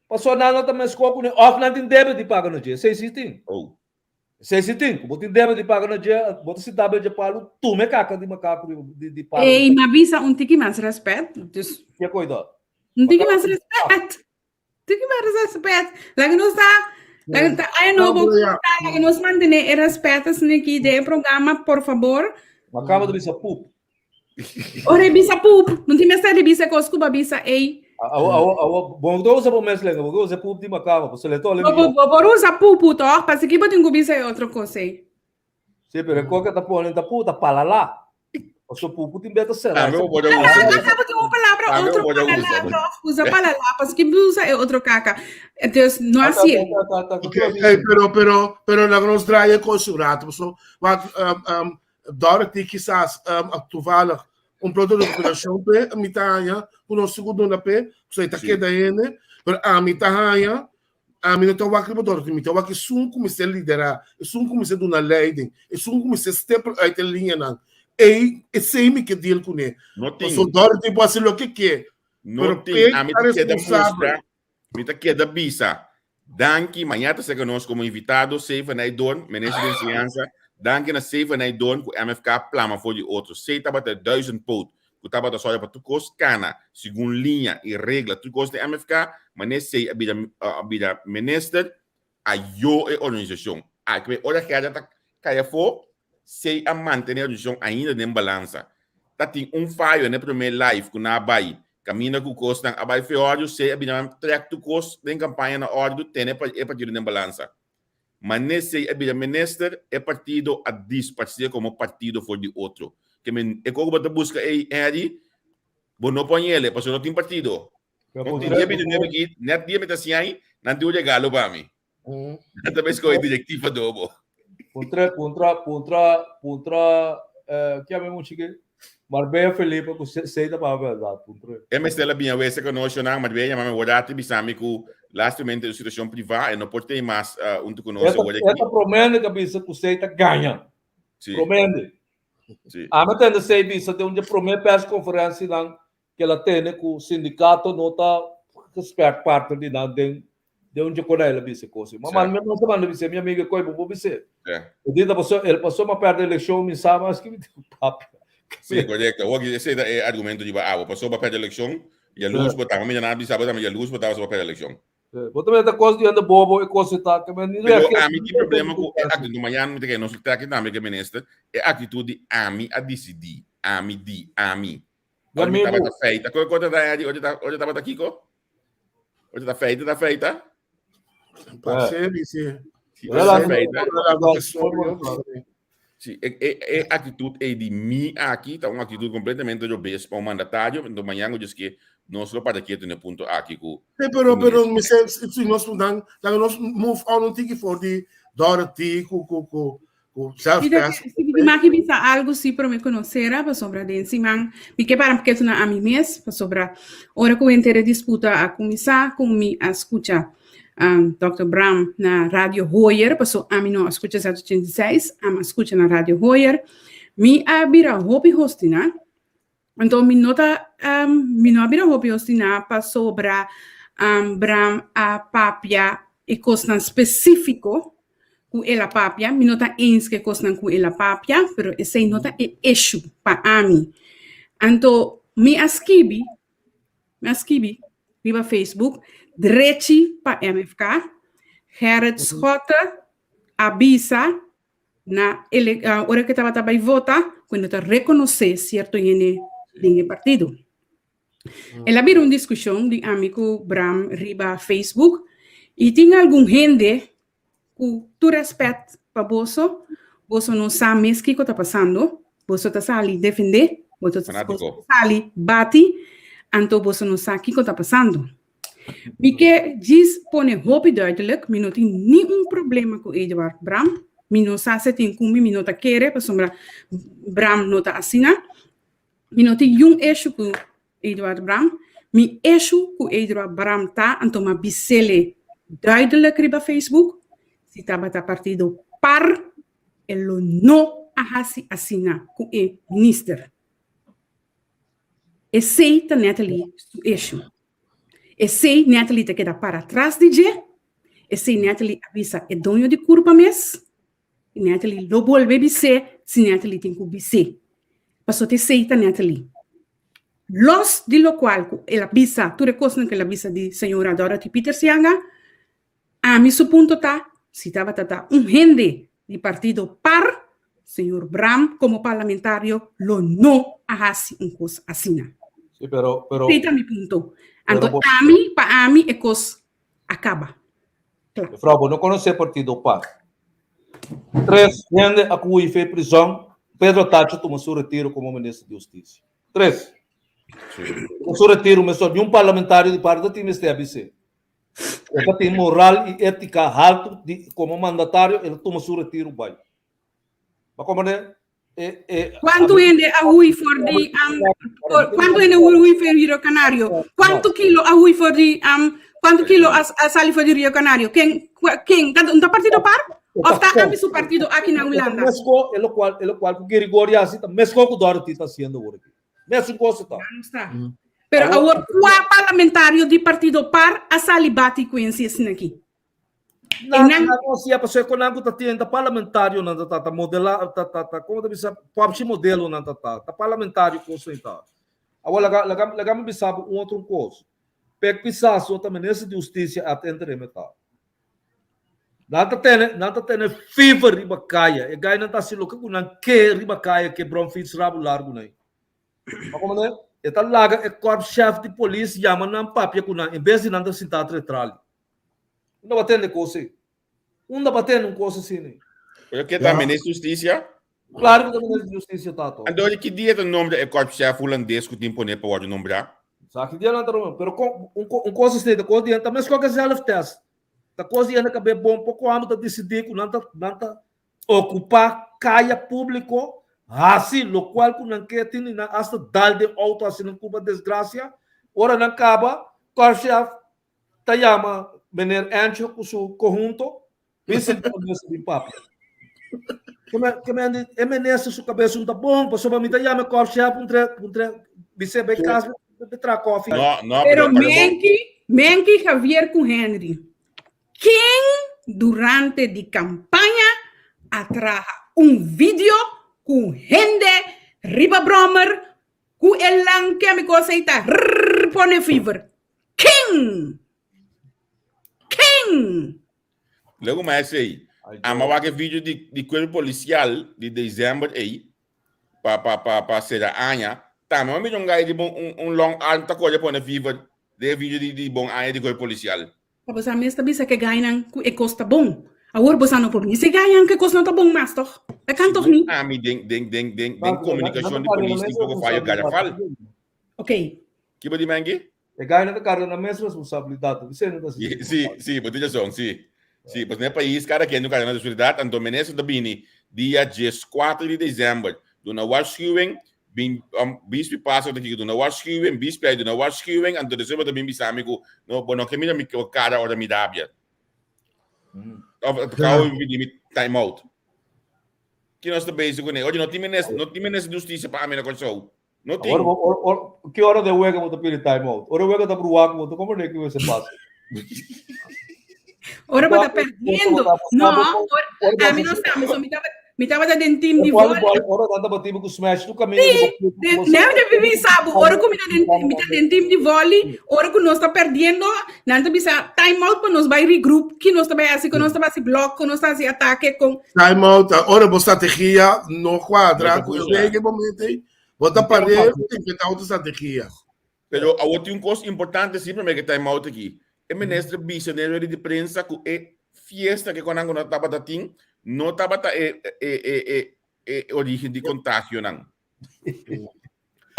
Passou nada também escola com ele, off não tem débito de pagar no dia, 6 Oh. 6 botin débito de pagar no dia, botin se dá de palo, tu me caca de macaco de palo. Ei, mas visa tiki mais respeito. Dus, Que coisa? tiki mais respeito. Tiki mais respeito. Lagi nos tá, aí não vou lagi nos manter respeito nesse de programa, por favor. Acaba de bisa pup. Ora bisa pup, não tem mais de bisa coscuba bisa ei. Bom, do usa por mês lenga, vou usar pup de macaba, você le tole. Vou usar pup, tá? Para que botem bisa é outra coisa. Sim, pero qualquer tá pondo tá puta para lá. O seu pup tem beta será. Eu vou usar. Sabe que uma palavra outra palavra usa para lá, para que usa é outro caca. Então não assim. Pero la nos draai consurato, so wat Dorothy quizás toevallig produto de população pe a mitanya, uno segundo na pe, so ita queda ene, pero a mitanya a mim não vai criar Dorothy, então vai que sum como se liderar, sum como se dona leiding, sum como se step uit a linha não. É sempre que deal com ele. So Dorothy pode ser o que quer. Não tem, a mim queda mostra, me queda bisa. Danke, amanhã você conosco como invitado, Seifa Naidon, ministro de Ciência. Danke na Seifa Naidon, que o MFK plama for de outros. Sei tava até 1000 pout, que tava da soja para tu cana, segundo linha e regra, tu gosta de MFK, mas sei a ministro, a eu e organização. A que olha que já tá caia for, sei a manter a organização ainda em balança. Tá tem falho na primeira live com na Bahia. Camina com o custo ng abay feório, sei a track to cost da campanha na hora do tempo é partido em balança. Mas nesse é minister é partido a dispartir como partido for de outro. Que men é como você busca aí, bom não põe ele, porque não tem partido. Não tem dia de nem aqui, net dia meta assim aí, não tem o regalo para mim. Talvez com a diretiva do Contra que é mesmo chique. Marbella Felipe com seita para a verdade. É mas ela bem a ver se conosco não, Marbella, mas o dado bisami com lastamente a situação privada, não pode ter mais tu conosco hoje aqui. Essa promete que bisa com seita ganha. Promete. Sim. A mim tem sei bisa tem onde promete para as conferências lá que ela tem com o sindicato nota expert parte de onde quando ela bisa coisa. Mas mesmo não sabe bisa minha amiga coi vou bisa. O dia ele passou uma perda de eleição, me sabe mas que me deu papo. Sim, correto. Esse é argumento de passou para perder a eleição e a luz botava, mas não sabe também a luz botava para perder a eleição. Vou também da coisa de anda bobo e coisa tá que mas não é que a mim tem problema com a atitude do manhã, não tem não se tá aqui também que ministro, é a atitude a mim a decidir, a mim. Olha tava feita. Quando da aí, hoje tava aqui co? Hoje tá feita? Parceiro, sim. Ela feita. Sim, a atitude é de mim aqui, tá uma atitude completamente de obesa para o mandatário, então amanhã eu disse que nós não podemos ter no ponto aqui com. Pero se nós mudamos, nós move on um tiki for de Dorothy com self-test. Se mais que algo sim para me conhecer, para sobre desse man, me que para porque na a mim mesmo, para sobre hora que eu entrei disputa a começar com me a escutar. Dr. Bram na Rádio Hoyer, passou a mim não escuta 786, a me escuta na Rádio Hoyer, me abira hobby hostina, então me nota, me não abira hobby hostina, passou para Bram a papia e costa específico com ela papia, me nota ens que costa com ela papia, pero esse nota é issue para a mim, então me asquibi, riba Facebook, Drechi pa MFK, Gerrit Schotten, avisa na hora que estava a votar, quando está reconhecer certo em partido. Ela virou uma discussão de amigo Bram riba Facebook e tinha algum gente que tu respeita para você não sabe mesmo o que está passando, você está ali defender, você está ali bate, então você não sabe o que está passando. Porque diz, põe roupa duidelijk, mi não tem nenhum problema com Eduard Bram, mi não sabe se tem como mi não está querer, para Bram não está assina, mi não tem nenhum eixo com Eduard Bram, mi eixo com Eduard Bram tá, então ma bisele duidelijk riba Facebook, se estava a partido par, elo não ahasi assina com o minister. E sei tá Natalie eixo. E sei Natalie te queda para trás de je, e sei Natalie avisa é dono de culpa mes, e Natalie lo volve bise, se Natalie tem que bise. Passou te sei tá Natalie. Los de lo qual ela avisa, tu recostas que ela avisa de senhora Dorothy Peter Sianga, a mi su punto tá, se estava tata gente de partido par, senhor Bram, como parlamentario, lo no ahasi un cos assina. Sí, pero Feita mi punto. Então, Pero- para mim, é coisa acaba. Claro. Frau, não conhece partido par. 3, gente a cui fez prisão, Pedro Tacho tomou seu retiro como ministro de Justiça. 3. Tomou seu retiro, mas só de um parlamentário de parte do time STABC. Ele tem moral e ética alto como mandatário, ele toma seu retiro, vai. Mas como é? Quanto gente a Rui for de quanto gente a Rui for de Rio Canário? Quanto quilo a Rui for de quanto quilo a Sali for de Rio Canário? Quem tá partido par? Ou está a seu partido aqui na Holanda? Mesco, ele qual o Grigori assim, mesco que o Dorothy está sendo agora. Mesmo coisa tá. Não está. Pero agora qual parlamentário de partido par a Sali bate com esse aqui? Não se a pessoa com algo tá tendo parlamentário não tá modelar tá como deve ser pode modelo não tá parlamentário consultar. Agora legal me sabe outro coisa. Pek pisaço também nesse de justiça atender metal. Nada tem fever riba caia. E gai não tá se louco com que riba caia que brom fits rabo largo né. Mas como né? Eta laga é corpo chefe de polícia chama não papia com em vez de nada sentar atrás. Não batendo coisa. Não batendo coisa assim. Eu quero também na justiça. Claro que também na justiça tá todo. Então, que dia o nome do corpo-chefe holandês que tem poner para o nombrar? Sabe que dia não tá bom, pero um coisa assim, da coisa diante, mas qualquer self test. Da coisa diante que é bom, pouco amo da decidir que não tá ocupar caia público, assim, lo qual que não quer ter na hasta dal de auto assim não culpa desgraça, ora não acaba, corpo-chefe tá chama Bener Ancho com seu conjunto, vice de papo. Que me menessa sua cabeça não tá bom, passou para mim tá chama corpo-chefe um vice bem caso de tracofi. Não, Pero Menki Javier com Henry. Quem durante de campanha atraja vídeo com gente riba bromer com elang que me coseita pone fever. Quem? Logo mais aí. A que vídeo de corpo policial de dezembro aí para ser a Anya. Tá, mas me um gai de long arm tá coisa pone fever de vídeo de bom Anya de corpo policial. Você a mesma bisa que ganham que costa bom. Agora você não por mim se ganham que costa não tá bom mais toch? É canto ni. Ah, me den comunicação de polícia um pouco falha garrafal. Ok. Que pode mangue? E ganha na cara na mesma responsabilidade. Você não tá assim. Sim, pode dizer sim, pois no país cada quem no cara na responsabilidade, então menessa da bini dia 4 de dezembro, do na waarschuwing bispi passa daqui do na waarschuwing bispi aí do na waarschuwing então dezembro também bisa amigo no bono que me cara hora me dabia. Kau me time out. Que nós tá basic né? Hoje não tem menes justiça para a minha coisa. Não tem. Que hora de hueca você pede time out? Hora hueca tá pro waco, como é que você passa? Ora para perdendo. Não, a mim não sabe, Me tava da den team de Ora, vôlei. ora, anda batendo com smash do caminho. Não deve sabe, ora que me tá den team de vôlei, ora que nós tá perdendo, não deve sabe time out para nós vai regroup, que nós também assim, que nós também assim bloco, que nós tá assim ataque com Time out, ora boa estratégia no quadra, Não, com não, o rei momento aí. Bota para ele, tem que ter outra estratégia. Pero a outra coisa importante sempre me que time out aqui. É ministro bicentenário de prensa que é fiesta que quando não estava da tim, não estava origem de contágio não.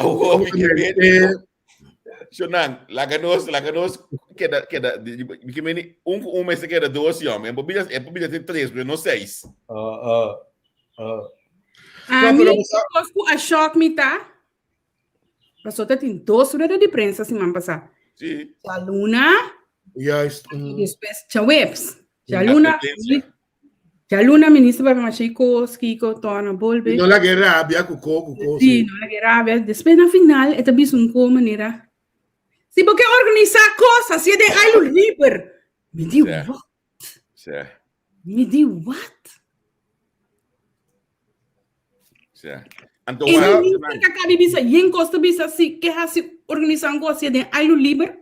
O que vem Shonan, laganos queda que meni mês queda 12 homens, é bobina tem 3, mas não 6. a mim, a choque me tá. Passou até tem 2 horas de prensa semana passada. Sim. A Luna, Yes. depois a Webs. A Luna, ministra vai mexer com Kiko, Tona, Bolbe. Não la guerra, había cuco. Sim, não é grave. Depois na final, é também uma maneira. Se porque organizar coisas, se é de ailo livre. Me diu Certo. what? Certo. Me diu what? Certo. Então, E a ministra que acaba de dizer, e encosta bisa se que se organizar uma coisa de ailo livre.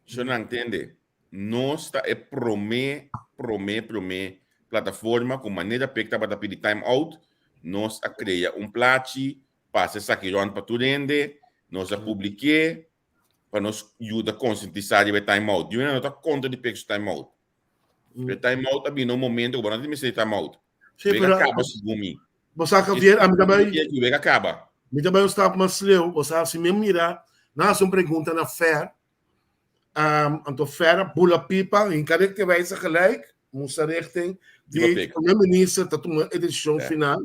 Shonan entende? Nós está promê plataforma com maneira pecta para pedir time out, nós a criar plate, passa essa aqui para tu rende, nós a publiquei para nos ajudar a conscientizar o time out. Eu não estou contra de pedir time out. O time out é no momento que não tem que time out. Sim, Vega acaba segundo você acaba a mim também. Vega acaba. Me também está mais leu, você assim mesmo mirar, nós uma pergunta na fair. Então fair pula pipa, em cada que vai ser gelijk, moest richting die premier-minister dat een editie final.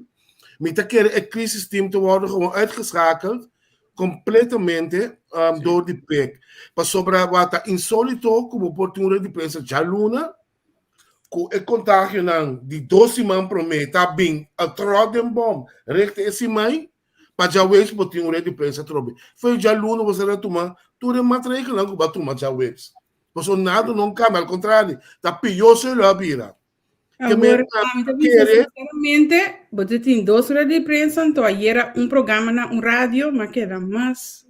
Met dat keer het crisisteam te worden gewoon uitgeschakeld, completamente door die PEC. Pas sobre wat insólito como oportunidade de prensa já Luna, com o contágio não de 12 man prometa bem a troden bom, recte esse mãe, para já ver oportunidade de prensa trobe. Foi já Luna você retomar, tudo é matéria que não vai tomar já ver. Você nada não cambia, ao contrário, tá pior se lá vira. Agora, sinceramente, você tem 2 horas de prensa, então aí era programa na rádio, mas que era mais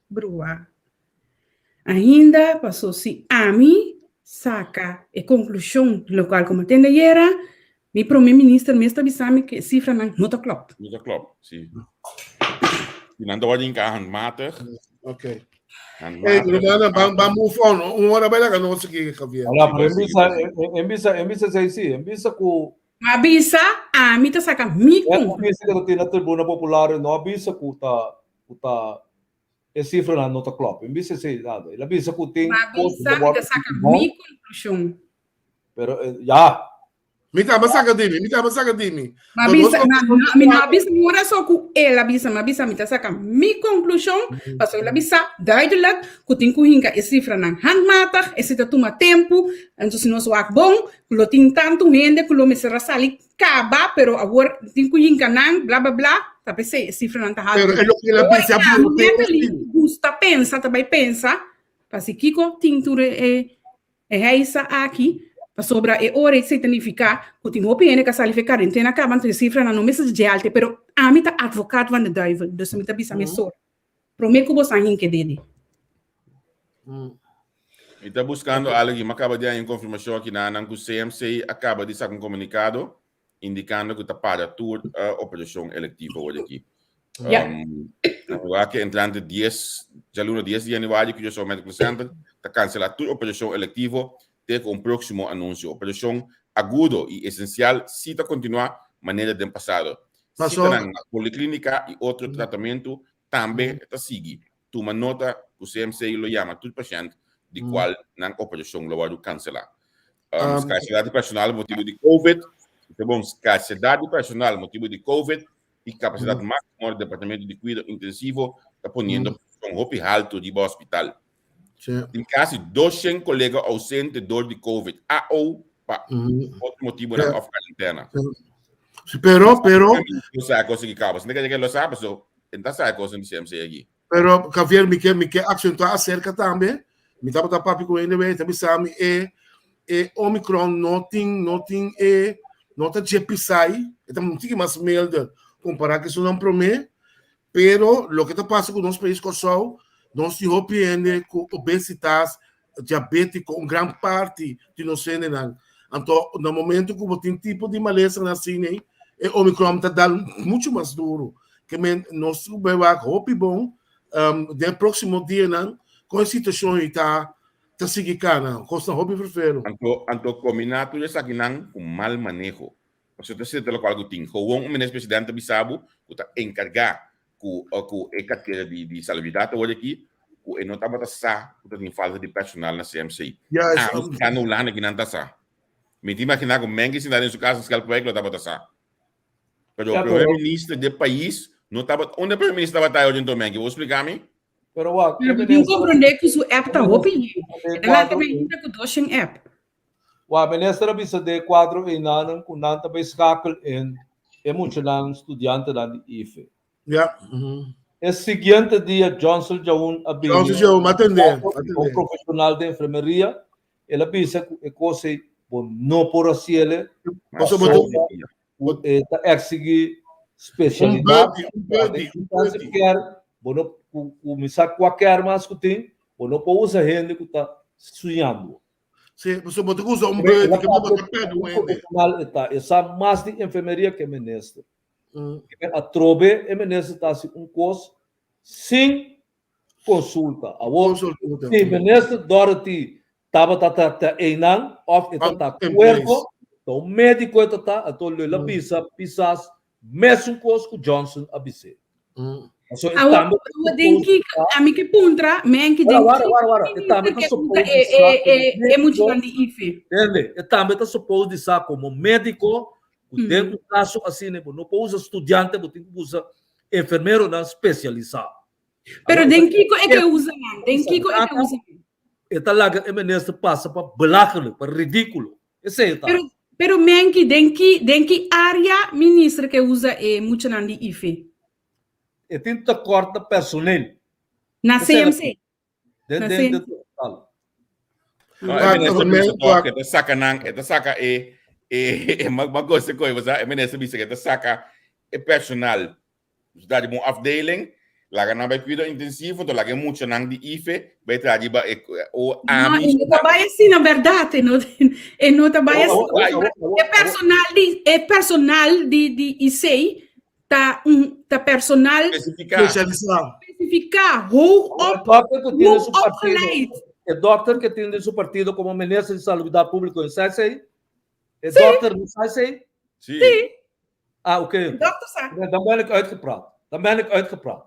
brua. Ainda passou-se a mim, saca a conclusão local como atende era, mi primeiro-ministro me está avisando que cifra não está claro. Não está claro, sim. E não dá de handmatig. Ok. Vamos move on. Hora vai lá que não sei que havia. Olha, para embisa sei sim, embisa com Avisa a mim tá saca mi com embisa que tem na tribuna popular, não embisa com tá é cifra na nota club. Embisa sei nada. Ele embisa com tem avisa que tá saca mi conclusão. Pero já Me tá saca de mim. Avisa, não avisa mora só com ele avisa me tá saca mi conclusão, passou ele avisa duidelijk que tem que hinka esse cifra na handmatig, esse tá toma tempo, então se nós wak bom, lo tem tanto gente que lo me será sali caba, pero agora tem que hinka nan blá blá blá, tá pensei esse cifra não tá Pero é o que ele pensa gusta pensa, também pensa, para se Kiko tintura é essa aqui. Sobre a hora de significar que tem opinião que a quarentena acaba entre cifra não mesa de alta, pero a mim tá advogado van de duivel, dus me tá bisa me sor. Prometo que você não quer dele. E está buscando algo que acaba de dar confirmação aqui na que o CMC acaba de sair um comunicado indicando que está para a operação eletiva hoje aqui. Que entrante 10 de januário que eu sou médico center, está cancelando toda a operação eletiva. Ter um próximo anúncio. Operação agudo e essencial se está continuar maneira de passado. Se está na policlínica e outro tratamento também está seguir. Toma nota que o CMC lo chama todo paciente de qual na operação lo vai cancelar. Escassidade de personal motivo de COVID. Então, escassidade de personal motivo de COVID e capacidade máxima do departamento de cuidado intensivo está ponendo um roupa alto de hospital. Em caso de 200 colegas ausentes dor de COVID, ou para outro motivo na quarentena. Pero não sabe coisa que acaba. Se não quer que lo sabe, então sabe coisa do CMC aqui. Pero Javier me quer acentuar acerca também. Me tá botando papo com ele, também sabe Omicron não tem nota de pisai, então tem mais melda comparar que isso não promete, pero lo que está passando com o nosso país Kosovo, nós se arrepende com obesidade, diabético, uma grande parte de nós não. Então, no momento que tem tipo de maleza na cine, o Omicron está dando muito mais duro. Que nós vamos hope bom, no próximo dia, não, com a situação está seguindo, não, costa hope prefiro. Anto combinado ya sakinang com mal manejo. Você está sendo local que tem. Kung um presidente bisabo, que está encarregado com a carteira de salubridade hoje aqui, que não está batendo que tem falta de personal na CMC. Está no lado que não está sa. Me imaginar que mengue se dá em sua casa se calcular que está batendo. Mas o primeiro-ministro do país não estava. Onde o primeiro-ministro estava hoje em domingo? Vou explicar-me. Pero wa, Não compreender que o app está hopi. Ela também ainda com dois app. wa ministra bisa de quadro inanan kung nanta ba iskakal in muito ng estudyante na di IFE. Yeah. É seguinte dia Johnson Jaun Abinho, Johnson Jaun, atender. um profissional de enfermeria, ele bisa que coisa não por assim ele, está exigir especialidade, quer, bueno, começar qualquer mais que tem, bueno, para usar gente que está sonhando. Sim, você pode usar bird que pode botar profissional está, essa mais de enfermeria que ministra. A trobe é ministra está um curso sem consulta. A outra, se ministra Dorothy estava tá einang of está cuerpo, então médico está, então ele pisas mesmo curso com Johnson abise. So estamos denki ami que puntra men que denki é muito grande ife. Entende? Estamos tá suposto de sa como médico, tem um caso assim, não pode usar estudante, tem que usar enfermeiro não especializado. Pero denki é que usa, denki é que usa. Esta laga é ministro passa para belakelo, para ridículo. Esse é tá. Pero men que denki área ministra que usa é muito grande ife. E tem que corta personal. Na CMC. Dentro do hospital. Ito saka mag-gosto ko, minister bisa ito saka personal. Dali mong afdeling, laga na ba cuidado intensivo, to laga muito nang di IFE, vai trazer ba o ami. Não trabalha assim, na verdade, não trabalha assim. É personal de ICEI. Tá personal especificar o doctor que tem seu partido como ministro de saúde pública em SACEI? É doctor no SACEI? Sim. Ah, ok. Doctor sabe. Também é uitgepraat.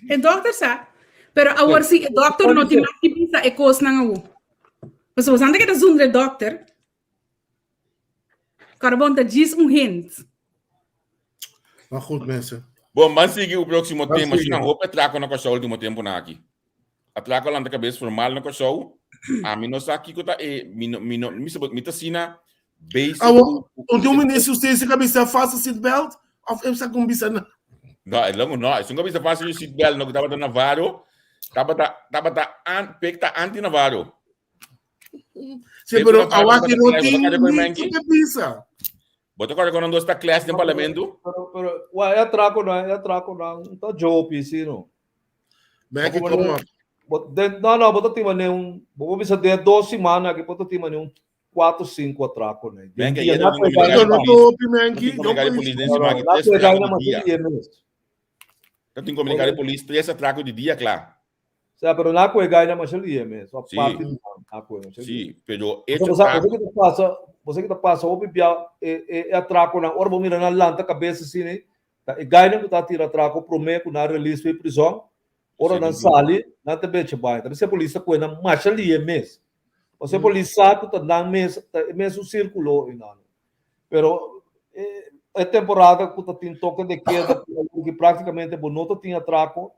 É doctor sabe. Pero agora se doctor não tem mais que pensar é coisa não. Mas você anda que tá zonder doctor. Carbon tá diz hint. Maar goed, mensen. Bom, mas seguir o próximo tema. Se não roupa, trago na coisa o último tempo na aqui. A trago lá na cabeça formal na coisa. A mim não sabe que está me tá sina basic. Onde o ministro tem esse cabeça fácil seatbelt? Ou ele está com bisa na? Não, é longo não. Se não cabeça fácil o seatbelt, não estava na Navarro, estava anti Navarro. Sim, pero agora que não tem nem cabeça. Bota agora quando nós está classe no parlamento. Pero é trago não, tá job sino. Bem que como não, bota tem mané vou bisa de 2 semanas que bota tem mané 4, 5 atraco, né? Bem que eu não tô pimenki, não tem comunicar de polícia 3 atraco de dia, claro. Sim, pero na coisa na mais ali mesmo, só parte na coisa. Sim, pero você que tá passa o bibia é atraco na hora mira na lanta cabeça assim, né? E ganha que tá tira atraco prometo na release para prisão. Ora na sali, na também te vai. Então se a polícia coisa mais ali mesmo. Você polícia que tá na mesmo círculo e não. Pero é temporada que tá tem toque de queda que praticamente bonito tinha atraco.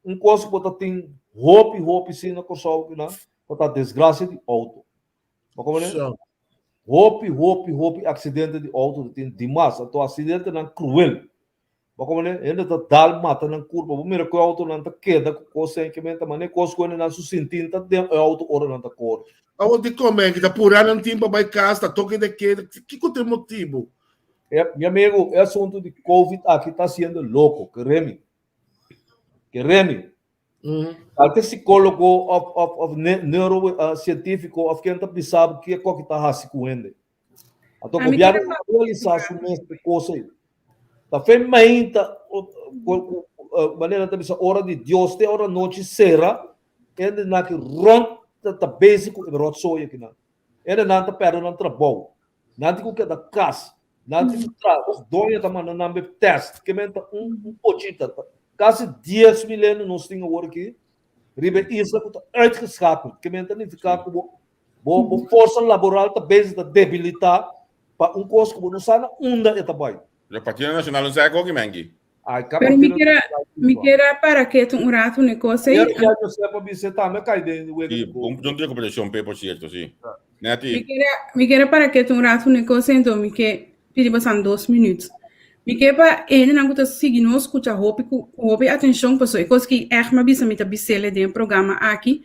Um coisa que tá tem roupa sim na Kosovo, não? Tá desgraça de auto. Como né? Roupa, acidente de auto tem demais. Então, acidente não é cruel. Mas como né? Ainda tá dal mata na curva. Vamos ver que o auto não tá queda, coisa que menta, mas nem coisa que não se sente, tá dentro o auto ora não tá cor. Aonde como é que tá purando um tempo vai casa, tá toque de queda. Que tem motivo? Mi amigo, el asunto de COVID aquí está siendo loco, créeme. Até psicólogo of neurocientífico of quem está pensando que é o que está acontecendo. Então, o governo realizar essa coisa aí. Tá feio, mas maneira de pensar, hora de Deus, tem hora noite será, ainda na que ron tá básico e rotsoia aqui não. Ainda não tá perto não trabalho. Não tem que da casa. Não tem que os dois tá mandando na teste, que menta pochita. Quase 10 mil nós temos agora aqui. Ribe isso que tá uitgeschakeld. Que menta nem ficar com força laboral tá básica debilitar para coisa que não sabe onde é trabalho. O Partido Nacional não sai com Mengi. Pero me queda para que tu rato negócio aí. Eu sei para visitar, mas cai dentro do E não tem competição, por certo, sim. Me queda para que tu rato negócio então me que pedir passando 2 minutos. Me queda para ele não está seguindo escuta hope atenção pessoal, coisa que é uma bisa me tá bisele de programa aqui.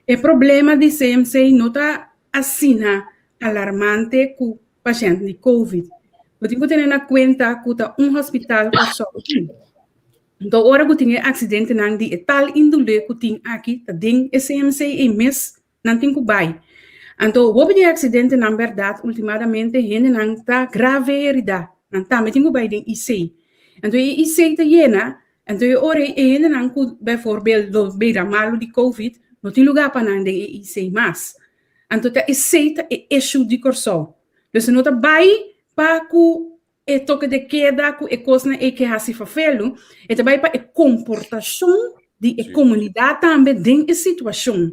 O problema de CMC não tá assina alarmante com paciente de COVID. Eu tenho que ter na conta que hospital só. Então, agora que tem acidente não de tal índole que tem aqui, tá dentro SMC e mês não tem que vai. Então, o de acidente na verdade, ultimamente, gente não está grave herida, não está, mas tem que vai dentro IC. Então, IC está llena. Então, agora gente não que, bijvoorbeeld, beira malo de COVID, não tem lugar para não dentro IC mais. Então, tá IC tá issue de corso. Então, não tá vai para que toque de queda, que coisa que se fafelo, e também para a comportação de comunidade também dentro da situação.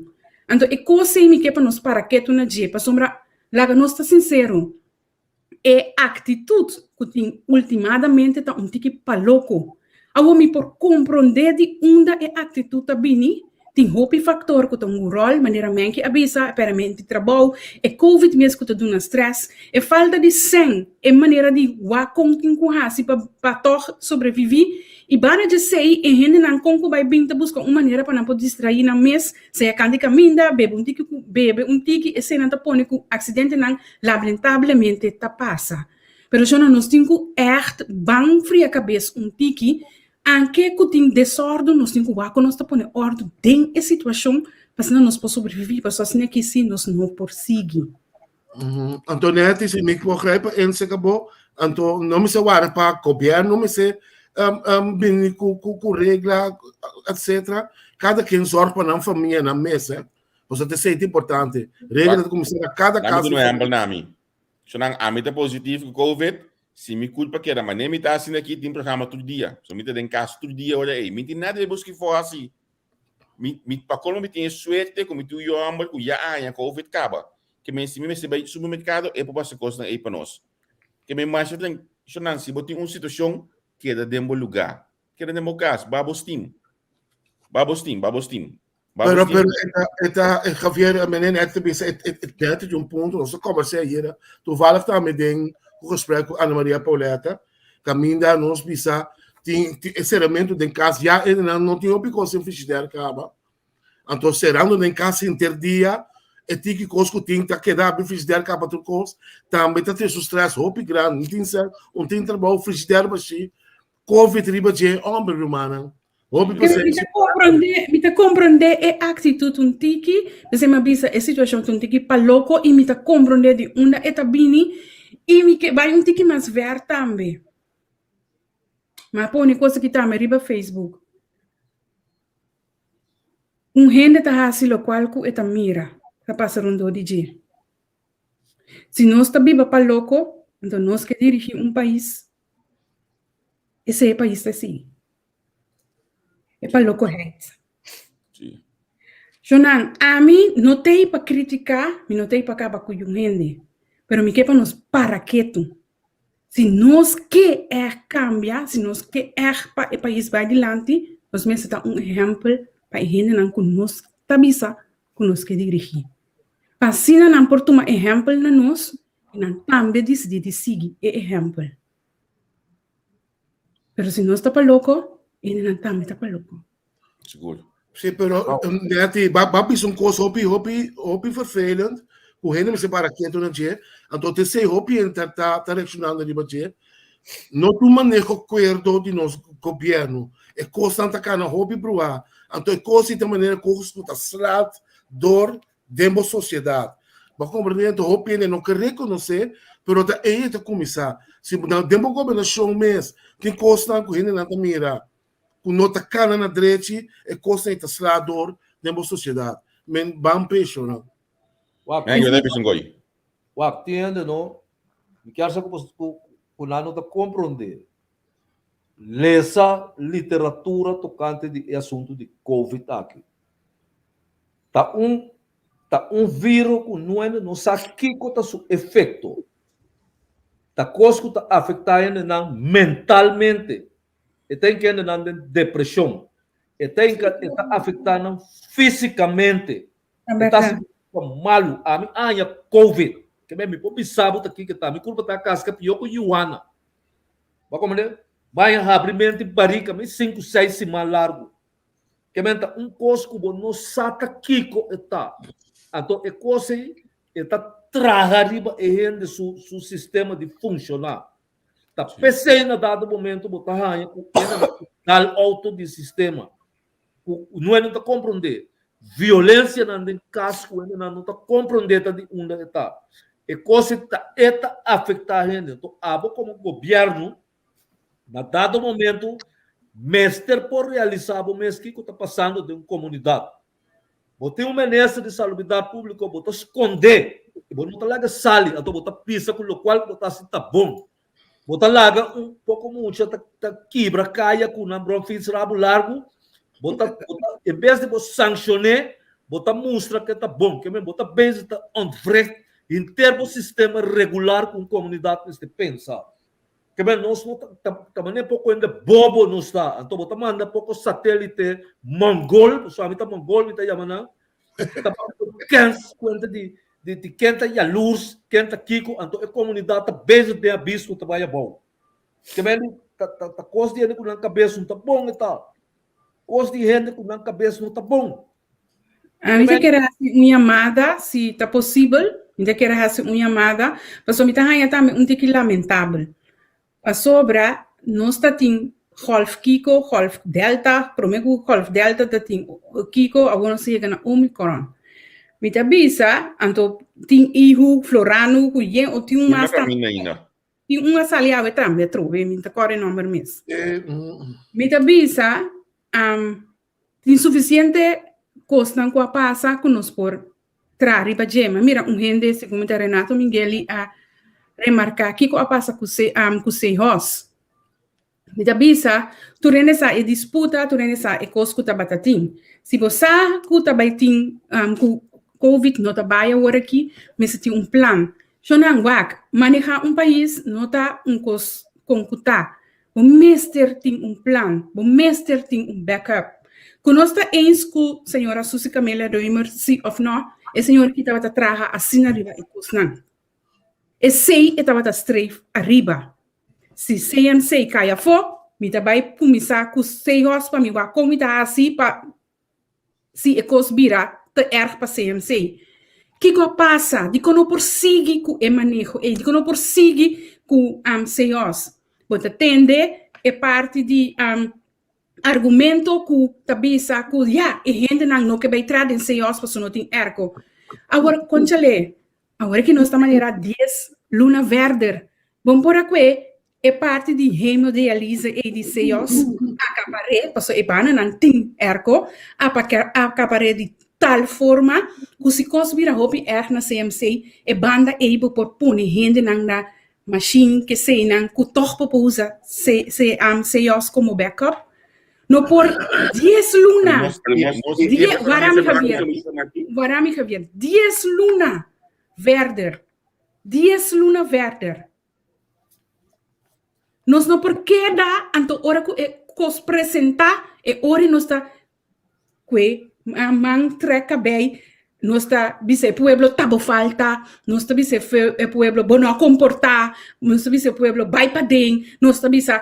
Então, é coisa que para nós para que tu na dia, para sombra, lá nós está sincero, é atitude que tem ultimamente tá tique louco. Agora me por compreender de onde é atitude tá bini, tem hopi factor que tem rol, maneira que avisa, peramente trabalho, é COVID mesmo que tá dando stress, é falta de sangue, é maneira de wakong tem com hasi para tor sobreviver, e para de sei, e gente não conco vai binta buscar uma maneira para não poder distrair na mês, se é candica minda, bebe um tique, e se não tá pone com acidente não, lamentavelmente tá passa. Pero já nós temos echt bang fria cabeça tique, anche que tem desordem, nós temos que nós tá pondo ordem dentro da situação, para senão nós podemos sobreviver, para só assim que sim nós não prosseguir. Antoinette, se me begrijpen, en se acabou, Anto, não me se ware para governo, não me se bem com regra, etc. Cada quem zorga para a família na mesa, você tem que ser importante. Regra de começar a cada caso. Não é amplo na mim. Se não há muito positivo com COVID, se me culpa que era, mas nem me está assim aqui, tem programa todo dia. Se me tem caso todo dia, olha aí, me tem nada de buscar for assim. Para como me tem suerte, como tu e eu amo, que já há COVID acaba. Que me se me se vai supermercado, é para passar coisa aí para nós. Que me mais tem, se não se botar uma situação que é de um lugar, que é de um caso, babostim. Pero Javier, menino, é dentro de ponto, nós conversamos hier, toevallig daarmee ding, o gesprek com Ana Maria Pauleta, caminha nos bisa, tem esse elemento de casa, já não tem opção sem frigideira, acaba. Então, serando em casa interdia, é que coisa que tem que quedar bem frigideira, acaba tudo coisa, também tem seu stress, roupa grande, não tem trabalho, frigideira, mas sim, COVID, riba de homem, humana. Me compreender a atitude um tiki, mas me bisa a situação um tiki para louco e me compreender de onde é bini e me que vai um tiki mais ver também. Mas põe coisa que tá me riba Facebook. Gente tá assim local que é mira, tá passando de dia. Se nós tá viva para louco, então nós que dirigir país, esse país tá assim. É para louco gente. Jonan, a mim não tem para criticar, não tem para acabar com gente, mas me quer para nós para quieto. Se nós quer cambiar, se nós quer para o país vai adiante, nós mesmos dar exemplo para a gente não conosco, tabisa conosco que dirigir. Para se não por tomar exemplo na nós, não também decidir seguir o exemplo. Mas se nós está para louco, ele não também está para louco. Seguro. Sim, pero net babis um coisa hopi vervelend. O gente me separa quieto na dia. Então te sei hopi tá reaccionando ali bater. no tu manejo acordo de nosso governo é constante cá na hobby bruar então é coisa de maneira que escuta slat dor dentro da sociedade mas compreender o hobby não quer reconhecer pero tá aí tá começar se na dentro da governação mês tem constante com ele na mira com nota cana na direita é constante tá slat dor dentro da sociedade men bam pecho não Ngayon na pisunggoy. Wak tiende no, me quer saber que não está compreender. Lesa literatura tocante de assunto de Covid aqui. Tá vírus que não sabe que tá seu efeito. Tá coisa que tá afetando mentalmente. E tem que andar na depressão. E tem que tá afetando fisicamente. Tá malo a mim anya Covid que me pode saber aqui que tá me culpa tá casca pior que Yuana vai como né vai abrimento barica me 5 6 semanas largo que menta cosco bom no sata kiko eta então é coisa está trahariba e su sistema de funcionar tá PC na dado momento botar ranha com tal auto de sistema não é não tá compreender violência não tem caso ainda não está compreendendo de onde está e coisa está afetar a gente então abo como governo na dado momento mestre por realizar o mês que está passando de uma comunidade botei um ministro de saúde pública botar esconder botar larga sali então botar pisa com o qual botar assim tá bom botar larga pouco muito tá quebra caia com na bronfis rabo largo bota em vez de você sancionar bota mostra que tá bom que mesmo bota base tá on fresh em termos sistema regular com comunidade neste pensar que mesmo nós não também pouco ainda bobo não está então bota manda pouco satélite mongol só me tá mongol me tá chamando tá cansa conta de quenta e a luz quenta kiko então a comunidade tá base de abisso tá vai bom que mesmo tá coisa de com na cabeça não tá bom e tal os de gente com na cabeça não está bom. A gente quer fazer uma chamada, se está possível, a gente quer fazer uma chamada, mas a gente também um pouco lamentável. A sobra, nós temos Golf Kiko, Golf Delta, prometo Golf Delta, tem Kiko, agora se chega na Omicron. Me avisa, então tem Ihu, Florano, que ou tem uma tem uma saliava também, trove, me corre número mês. Me avisa, tem suficiente costa com a passa que nós por trazer para gema. Mira, gente, segundo Renato Miguel, a remarcar que a passa com se host. Me avisa, tu renesa e disputa, tu renesa e coscuta batatim. Se você cuta baitim com Covid, não tá baia agora aqui, mas tem plan. Jonang wak, manejar país não tá cos concutar. O mestre tem plan, o mestre tem backup. Conosco eens com a senhora Susi Camila Doimer, se ou não, a senhora que estava a trabalhar assim arriba e cusnan. E sei estava a strafe arriba. Se sei caia fo, me vai começar com sei hos para me vai comida assim para se e cos vira te erg para sei. Que passa? De que não persegue com o manejo, de que não persegue com sei hos. Bota tende é parte de argumento que tabisa que já e gente não que vai trazer sei hos para não tem ergo. Agora conchale, agora que nós estamos a 10 luna verde, vamos por aqui é parte de hemodiálise e de sei hos acapare, passo e bana não tem ergo, acapare de tal forma que se considera hopi na CMC e banda able por punir gente na machine que sei não que toch para usar CEOs como backup no por 10 luna Guarami Javier 10 luna verde 10 luna verde nós não por que dá anto hora que cos presentar e hora nós está que mang treca bem nós está bise pueblo tabo falta nós está bise pueblo bono comportar nós está bise pueblo vai para dentro nós está bise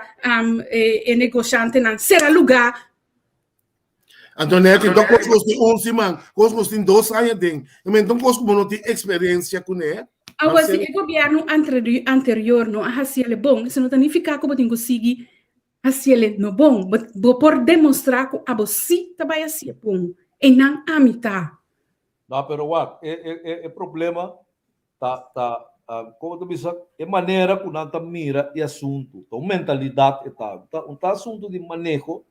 negociante não será lugar Antonete, então cosmos tem 11 man, cosmos tem 2 anos dentro. Então cosmos não tem experiência com ele. Agora, se o governo anterior não fazia bom, isso não significa que você consegue fazer no bom, por demonstrar que você também fazia bom, e não a mitad. Não, pero o problema como tu bisa, é maneira que nós mira e assunto, então mentalidade tá assunto de manejo,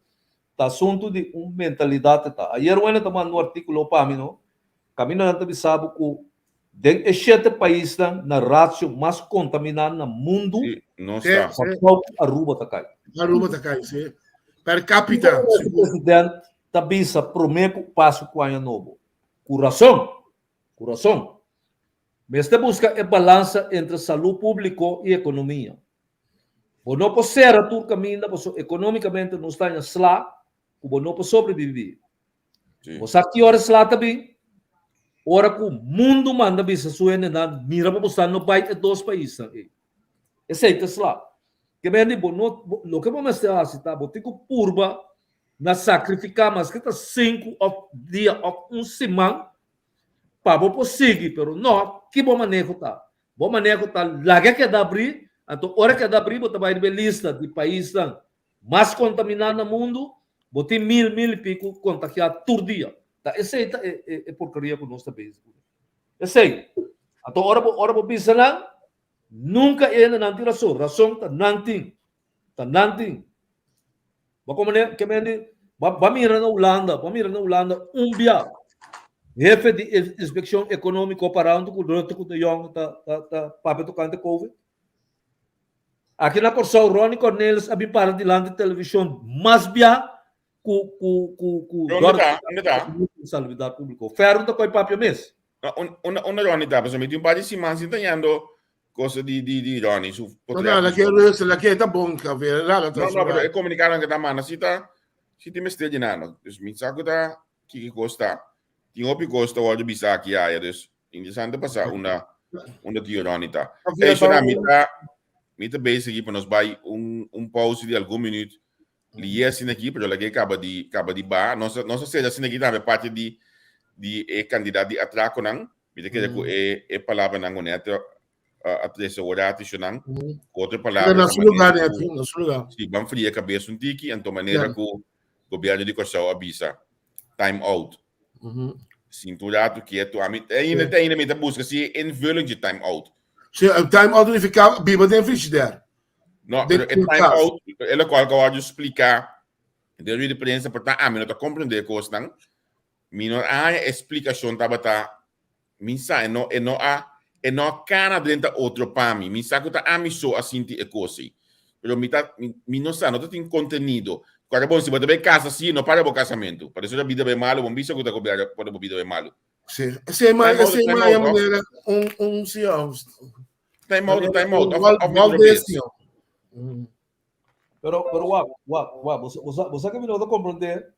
tá assunto de mentalidade tá. Ayer eu ainda tomando um artigo para mim, não? Caminho não sabe que den 7 países na ratio mais contaminada no mundo, Sí, no está. Aruba tá cai. Aruba tá cai, sim. Per capita. O presidente tá bisa prometo passo com ano novo. Coração. Mas te busca a balança entre saúde pública e economia. Você não pode ser a tua caminho, economicamente não está em slá, você não pode sobreviver. Você aqui ora slá também, ora que o mundo manda bisa suene na mira para buscar no país de 2 países. Esse é o slá. Que bem digo, no que vamos ter assim, tá? Você tem que purba na sacrificar, mas que tá 5 dias ou 1 semana para você seguir, pero não, que bom manejo tá. Bom manejo tá, lá que dá abrir, então hora que dá abrir, você vai ver lista de países mais contaminados no mundo, você tem 1.000 e pico contagiados por dia. Tá? Esse é porcaria que nós estamos. Esse aí. Então hora você pensa lá, nunca é na razão tá nanting. Como né, que me vai mirar na Holanda, dia jefe de inspeção econômica parando com durante o yang tá papel tocante Covid. Aqui na Corsão, Ronnie Cornelis abi para de lá de televisão mais bia com Onde tá? Salvidade pública. Ferro tá com papel mês. Onde Ronnie tá? Mas me tem um par de semanas entendendo coisa de Ronnie. Não, la que tá bom, cara. Não, mas é comunicaram que tá mano, se tem mestre de nada. Dus me saco tá que custa. Tinha op gosta o de bisa aqui aí, dus interessante passar uma de Ronnie tá. É isso na mita basic para nós vai pause de algum minuto. Li assim aqui, para lá que acaba de bar. Nossa seja assim aqui também parte de candidato de atraco não. Mita que é palavra não honesta a tesourati não. Outra palavra. Nosso lugar é aqui, nosso lugar. Se vamos fria a cabeça tiki, então maneira que o governo de Corsão avisa time out. Sinturato que é tu ainda tem busca se invulling de time out. Se time out fica biba dentro frigideira. Não, é time out, ele pode explicar de diferença portanto não tá compreender coisa não. Minor a explicação tá minsa não cana dentro outro pami. Minsa que tá amiso assim de coisa. Pero não tem conteúdo. Quando bom se você vai casa assim, não para o casamento. Para isso a vida é malo, bom bicho que tá cobrando para a vida é malo. Sim, essa é mais a maneira Time out. Pero você que me não compreender.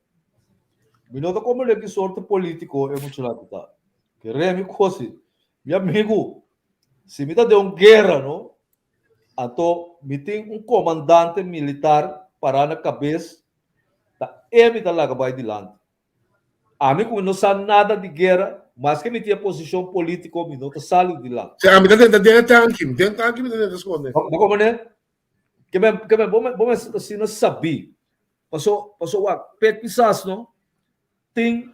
Me não compreender que sorte político é muito lá tá. Que remi coisa. Meu amigo, se me dá de guerra, não? Então, me tem comandante militar para na cabeça, tá? Me dá lá que vai adiante. A mim, como não sabe nada de guerra, mas que me tinha posição política, me não sai de lá. Se a mim dentro de tanque, me responde. Como né? Que bom assim não sabia. Passou a pesquisar, não? Tem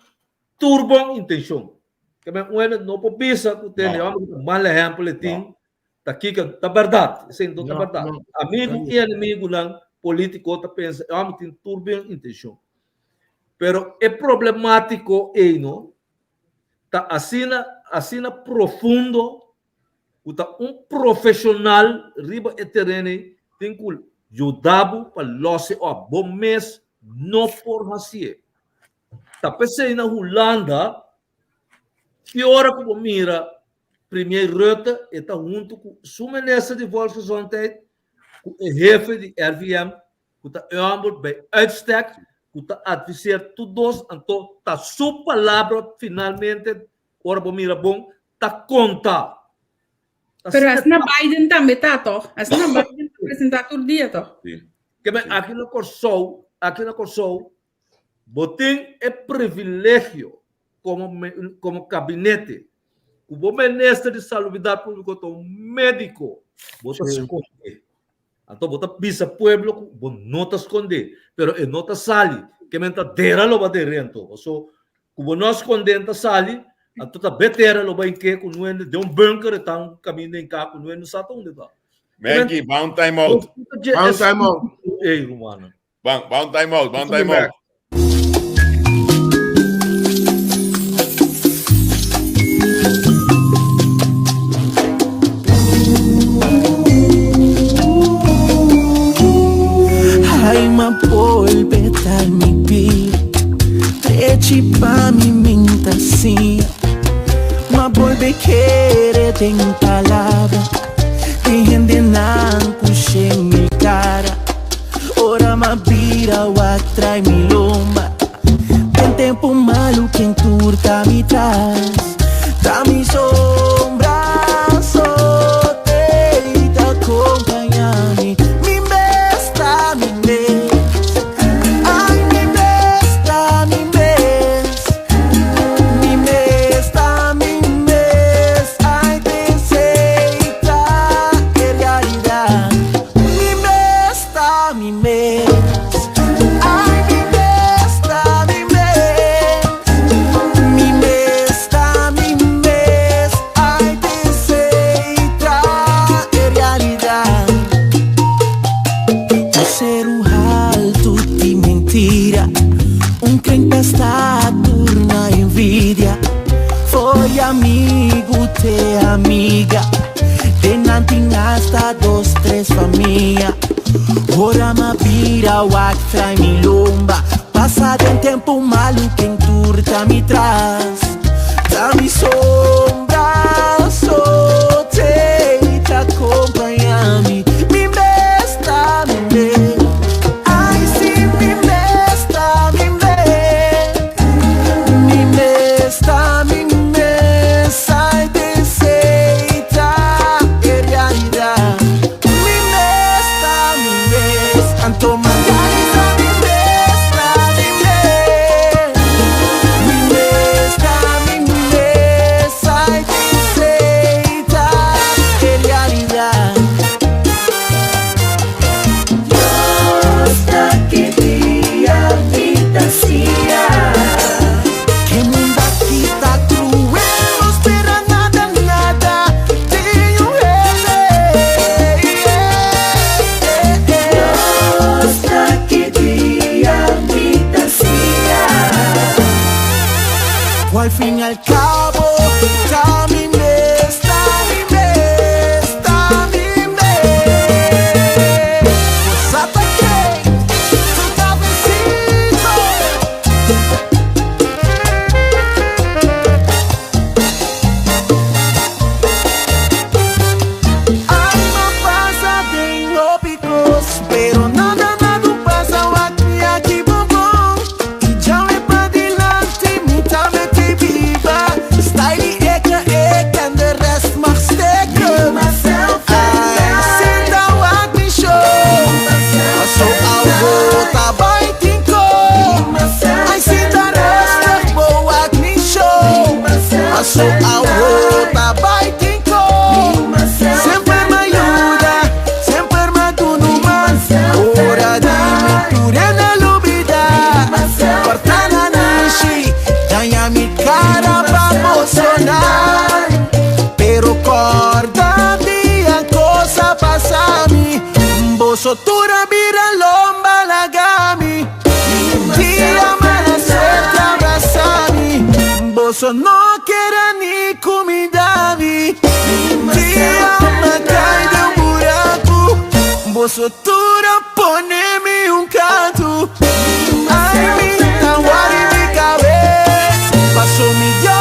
turbo intenção. Que bem, não pode pensar que tem mal exemplo tem. Tá aqui que tá verdade, sem dúvida verdade. Amigo e inimigo não político tá pensa, tem turbo intenção. Pero é problemático não? Tá assim profundo, tá profissional riba e terreno tem que ajudar para losse o bom mês não por fazer. Tá pensei na Holanda, que hora que mira primeiro Rutte está junto com o ministro de Volksgezondheid, com o chefe de RVM, que está ambos bij uitstek, que está advisando todos, então está sua palavra finalmente, hora que mira bom, está conta. Pero assim na Biden também tá, toh. Assim na Biden apresentar todo dia, toh. Que bem, aqui na Corsão, botem é privilégio como gabinete o ministro de Salubridade Pública, o médico, bota esconder. Então, bota pisa pueblo, não te esconder. Pero não te sali, que menta dera lo ba derento. So, como não esconder, não sali, então tá betera lo ba em que, com não de bunker, então caminho em cá, com não sabe onde tá. Maggie, bound time out. Bound time out. Ei, Romano. Bound time out. Bound time out. Ai, ma polpeta mi pi, treci pa mi minta sim. Ma bolbe querer tem palavra, tem rende nan puxe mi cara. Ora ma bira o atrai mi lomba, tem tempo malo quem turta mi traz, tá mi sombra, só te acompanhar-me. Amigo te amiga, denanting hasta 2, 3 família. Ora ma vira o atrai mi lomba, passado um tempo malo quem turta me traz, dá mi sombra, só te acompanhar-me. Mi mesta, mi me, ai sim, mi mesta, mi me, mi mesta, mi me. Al fin y al cabo, mi mesta, mi mesta, mi mesta. Pues ataqué tu cabecito. Ay, no pasa de ópicos, pero nada pasa aquí, bombón. Y ya me pa' delante, mi tame. Style eka and the rest mag steken. I sit down at me show. So I tabay tinko. I sit down rustig bo at me show. So I tabay tinko. Sempre me ayuda, sempre me tunuman. Ora di mi turena lubida. Partana nishi, danya mi cara. Pero cordati a cosa passami, bosotura bira lomba lagami, dia mala suerte abraçami, boso no quiera ni comidami, dia me cai de buraco, bosotura poneme canto, ai mi tawari mi cabeça, passou mi Dios.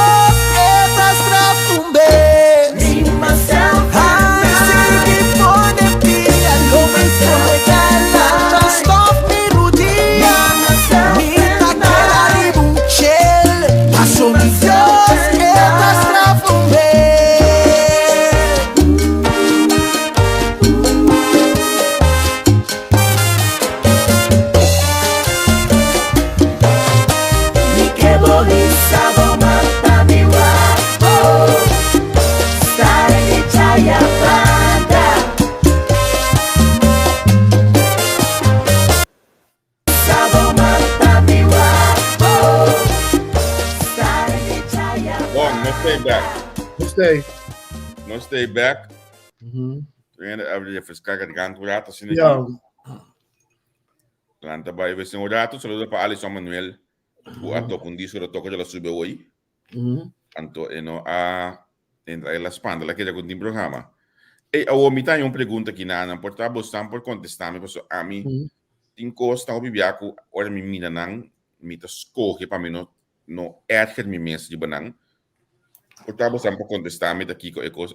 stay back. Gostei. No stay back. Uhum. Abrir a fiscal de canto rato assim Yeah. aqui. Lanta vai ver se um rato, saludo para Alisson Manuel. O ato com disco do toco de la sube hoje. Uhum. Anto eno a entra ela spanda la que já com o programa. E a me tem uma pergunta aqui na porta bostam por contestar me porque a mim Uhum. tem costa o bibiaco ora me mina nang me ta scoge para mim no erger me mês de banang. Porta bostam por contestar me daqui com ecos.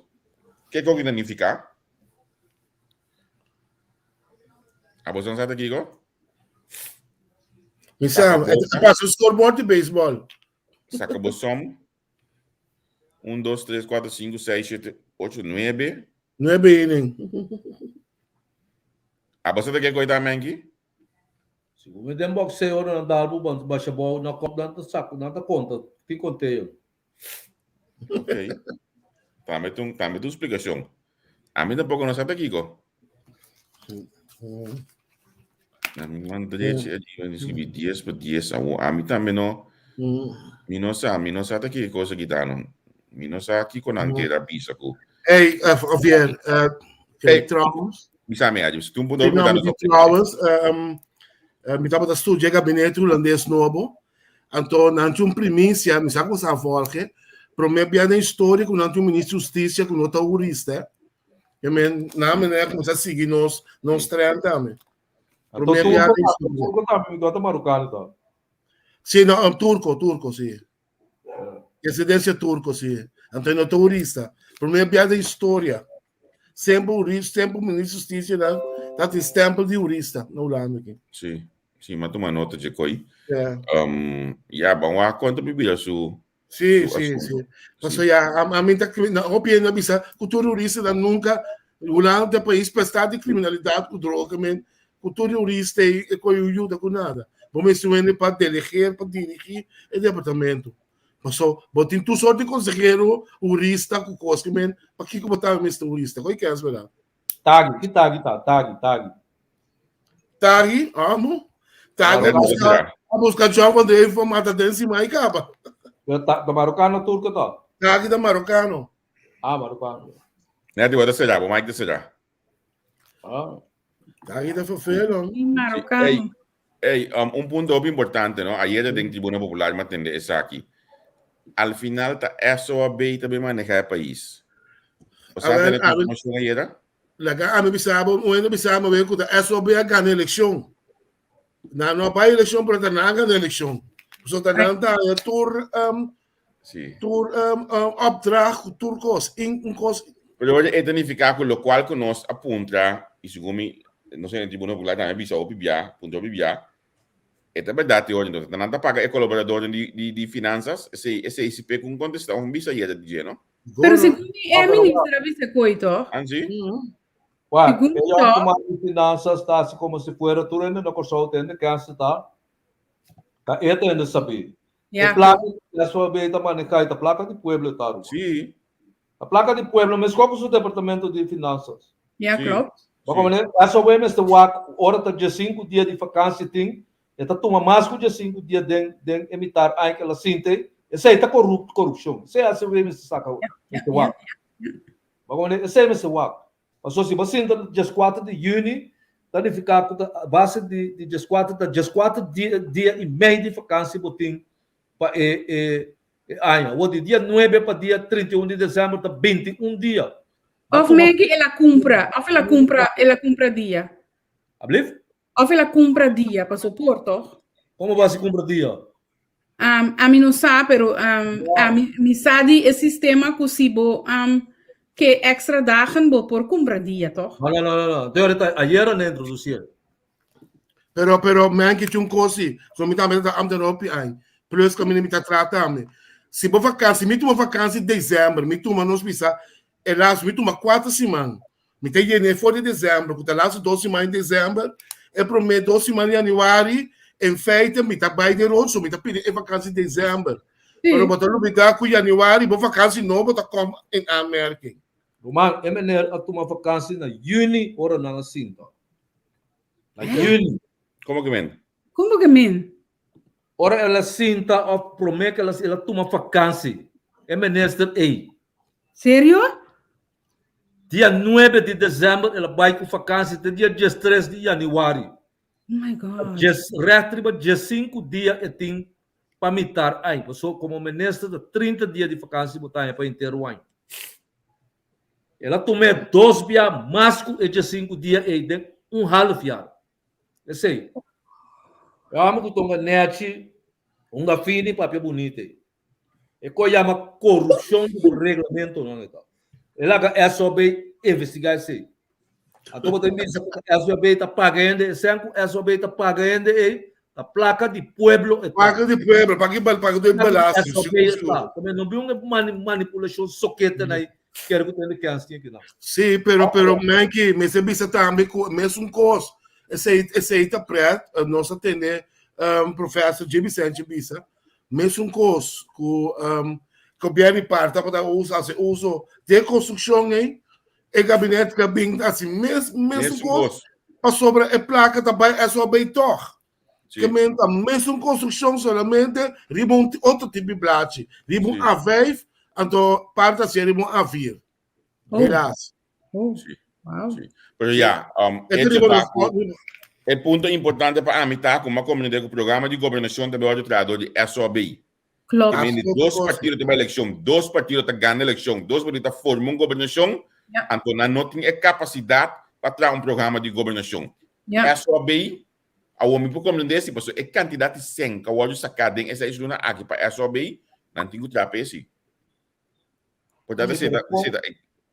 Que que significa? A bostam sabe aqui go? Me sabe, é passa o scoreboard de beisebol. Saca bostom. 1, 2, 3, 4, 5, 6, 7, 8, 9. Não é bem, nem. A bostam que coisa também aqui? Se você tem boxeador na dalbo, baixa bola na copa da saco, nada conta, tem conteúdo. Ok. Tá, tu explicação. A mim tampouco não sabe aqui, go. A mim mandei escrever 10 por 10. A mim também não. Mi não sabe aqui coisa que tá não. Mi não sabe aqui com anqueira bisa ko. Ei, Javier, trouwens. Mi sabe aí, se tu Tem puder nome de trouwens. Me estava a estudar gabinete holandês novo. Então, não tinha primícia, me sabe cosa volge. Pro me bia na história com não tinha ministro de justiça com nota jurista. E me na maneira como se seguir nos trem também. Pro me bia na história. Turco também, gota marocano tá. Sim, não, turco, sim. Residência turco, sim. Então, não jurista. Pro me bia na história. Sempre jurista, sempre ministro de justiça, tá tem stempel de jurista na Holanda aqui. Sim, mas toma nota de coi. É. Bom, a conta biblia su. Sim. Mas a mim tá na opinião bisa, que o terrorista nunca Holanda é país prestar de criminalidade com droga, men. O terrorista é com ajuda com nada. Vamos ver para delegar, para dirigir o departamento. Mas só, botem tu só de consejero, jurista, com coisa, men. Para que botar o jurista? Qual que é a verdade? Tag. Tag, amo. Tag é buscar jogo quando ele for matar dentro de cima e acaba. Da marocano turco tá. Tag da marocano. Marocano. Né, de outra será, vamos mais será. Tag da fofelo. Marocano. Ei, ponto bem importante, não? Ayer dentro do Tribunal Popular, mas tem essa aqui. Al final, tá SOB também maneja o país. Você tem a informação aí, era? A mim bisaba ver que a SOB a ganhar eleição. Não vai eleição para não ganhar eleição. Só tá dando opdracht, turcos, coisa. Pero hoje identificar com o qual que nós aponta e segundo não sei, Tribunal Popular também bisa o PBA, ponto PBA. É verdade hoje, então, não paga é colaborador de finanças, esse ICP com contestação bisa aí de dia, não? Pero segundo é ministra vice coito. Anzi? Ué, ela tomar finanças tá assim como se fosse tudo ainda não consegue ter que tá. Tá, это ainda sabe. A placa da sua beita manejar a placa de pueblo tá. Sim. A placa de pueblo, mas qual é o departamento de finanças? Claro. Porque a sua beita está hora tá dia 5 dias de vacância tem, está toma mais que dia 5 dias de emitar aí que ela sente, essa aí tá corrupção. Essa é a sua beita saca. Porque essa é a wak. Mas se você entra dia 4 de junho, tá de ficar com a base de dia 4 dia e meio de vacância botim para o dia 9 para dia 31 de dezembro tá 21 dias. Of que ela compra dia. Ablief? Of ela compra dia para suporto. Como vai se comprar dia? A mim não sabe, pero a mim sabe o sistema possível que extra dagen por compra dia, toch? Não. Teoria ayer não introduzir. Pero me que tinha coisa, so me também tá amderopi aí. Plus que me tá tratando. Se vou vacância, me toma vacância em dezembro, me toma nos bisa, elas me toma 4 semanas. Me tem que fora de dezembro, porque elas 2 semanas em dezembro, é para me 2 semanas em janeiro, em feita, me tá bem de rosto, me tá pedindo vacância em dezembro. Pero botar no bigar com janeiro, vou vacância novo, tá como em América. Roman, é melhor a tomar vacância na Juni ou na Cinta. Na Juni. Como que men? Como que men? Ora ela Cinta, promete que ela toma vacância. é minister A. Sério? Dia 9 de dezembro, ela vai com vacância até dia 3 de janeiro. Oh my God. Dia 5 dias e tem para mitar. Aí, pessoa como ministro de 30 dias de vacância botar para inteiro o ano. Ela tomou 2 dias mais que dia 5 dias e de half fiado. Eu sei. Eu amo que estou net, fini papel bonito. É que chama corrupção do regulamento. Não é? Ela é sobre investigar isso. Então, você diz que a SOB está pagando, a SOB está pagando a placa de pueblo. Paga de pueblo, paga de belasting. Também não vi uma manipulação soqueta aí. Quero que tenha que assistir aqui. Sim, pero man que me se bisa também com mesmo coisa. Esse aí tá preto, nós atender professor J. Vicente Bisa, mesmo coisa com governo parte para uso de construção aí, e gabinete que bem assim mesmo coisa, para sobre a placa também é só bem tor. Que menta mesmo construção solamente ribon outro tipo de blate, ribon a veiv, então parte assim ribon a vir. Graças. Wow. Pero ya, el punto importante para mí está como comunidade do programa de governação de Belo Horizonte de SOBI. Klopt. Dois partidos têm eleição, dois partidos têm ganhado eleição, dois partidos formam governação, então não tem capacidade para trazer programa de governação. SOBI, a homem por comunidade, porque é quantidade de 100 que eu sacar dentro essa isla aqui para SOBI, não tem que trazer esse. Portanto,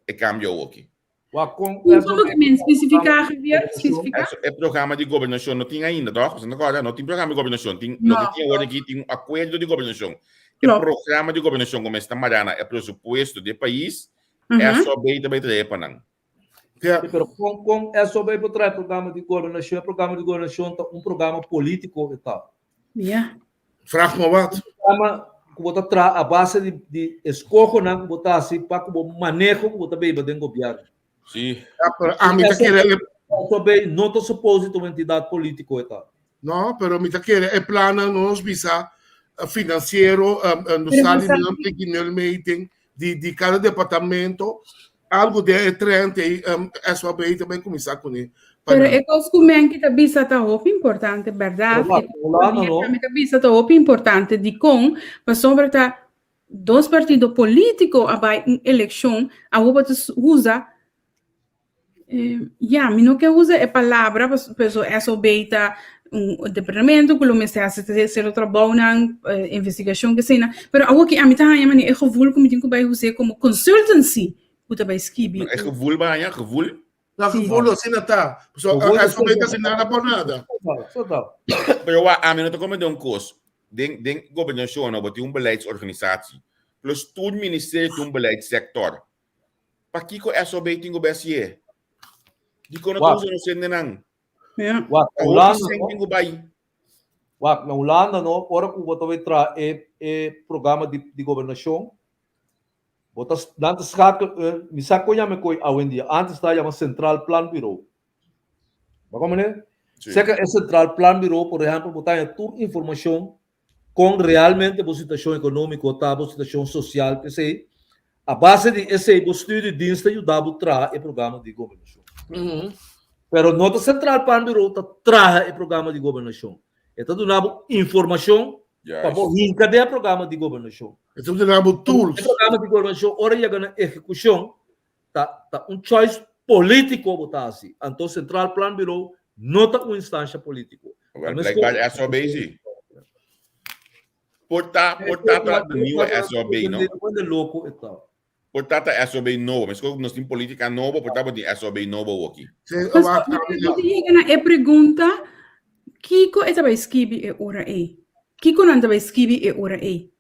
é cambio aqui. Como que me especificar, Javier? Especificar? É programa de governação, não tem ainda, agora não tem programa de governação, tem agora aqui tem acordo de governação. O programa de governação, como esta Mariana, é pressuposto do país, é só bem também trazer para não. Com é só bem para trazer programa de governação, é programa político e tal. Vraag me wat. Botar tra a base de escojo na botar assim para o manejo botar bem para dentro do governo. Sim. A mim tá querendo sobre não estou suposto uma entidade política e tal. não, pero mim tá querendo é plano nos visa financeiro no salário que de cada departamento algo de 30 e é só bem também começar com ele. Pero é coisa que também está muito importante, verdade? Também está muito importante de com, mas sobre tá dois partidos políticos abai em eleição, a roupa usa me não quer usar a palavra, pessoa é só beita departamento que me está a ser o trabalho na investigação que seja, pero a que a mim tá mani é gevoel como tem que vai usar como consultancy, o também skibi. É gevoel banha, gevoel. Não, gevoel assim não tá. É só beita sem nada por nada. Pero a mim não tá como de curso. Den governação, não tem beleidsorganisatie. Plus todo ministério tem beleidssector. Para que é só beita em governo? Di ko na tuzo no sen nang. Na Holanda, no, ora que você vai trazer programa de governação, você antes me sacou já me coi a dia. Antes está chamado Central Plan Bureau. Como né? Seca é Central Plan Bureau, por exemplo, botar toda informação com realmente a situação econômica, a situação social, que sei. A base de esse estudo de dienste ajudava a trazer o programa de governação. Pero não a Central Plan Bureau traz o programa de governação. Então, dando informação para encadear o programa de governação. Então, dando tools. O programa de governação, hora chega na execução, tá choice político botar assim. Então, Central Plan Bureau não está uma instância política. É só bem Portanto, new SOB, não? Quando é louco e tal. Portanto, SOB novo, mas como nós temos política nova, portanto, tem SOB novo aqui. Mas chega na pergunta, Kiko é também esquibi e ora aí. Kiko não também esquibi e ora aí.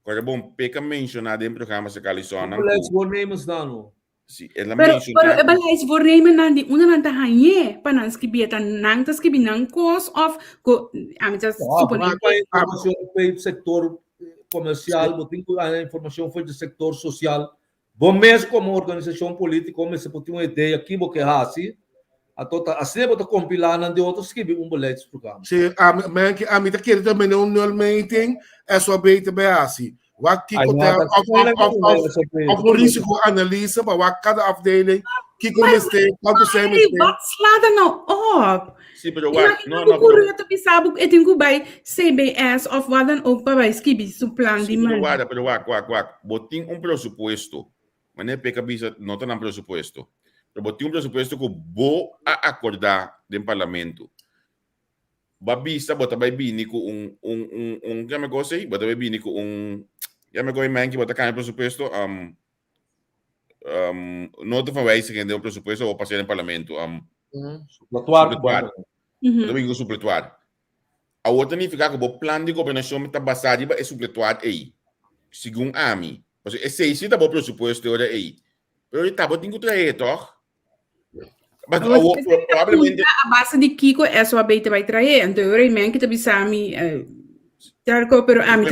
Agora, bom, peca mencionar dentro do programa se caliciona. Let's go names dano. Sim, ela menciona. Pero é balais vor name nandi, una nanta hanye, pa nan esquibi ta nang ta esquibi nang cause of go, amita suponer informação foi do setor comercial, botin a informação foi do setor social. Bom mesmo como organização política, como se pode ter uma ideia aqui, porque assim, assim você compilar de outros que um boleto programa. Sim, a mim tá querendo também não meeting é só bem também assim. Wat Ay, kiko nga, of een risicoanalyse, maar wat cada afdeling, kiko mistake, quanto zijn Hey, mistake. wat slaat er nou op? Sim, pero Imagina no, que correto pisabo e tenho bij CBS of wat dan ook bij skibi su plan sim, di pero man. guarda, pero botin um presupuesto. Mas nem peca bisa, não tá no presupuesto. Pero botin um presupuesto que bo a acordar do parlamento. Babista, bota vai bini com já me gostei, bota vai bini com já me gostei man que bota cá no presupuesto, nota van wijziging in presupuesto ou passar no parlamento, Latuar, bota bem com supletuar. A outra nem ficar com o plano de governação está basado em supletuar aí, segundo a mim. Porque esse aí tá bom presupuesto agora aí, pero ele tá bom tem que trazer, toh. Mas provavelmente A base de Kiko é só beter vai trazer, então eu remendo que também sami pero a mim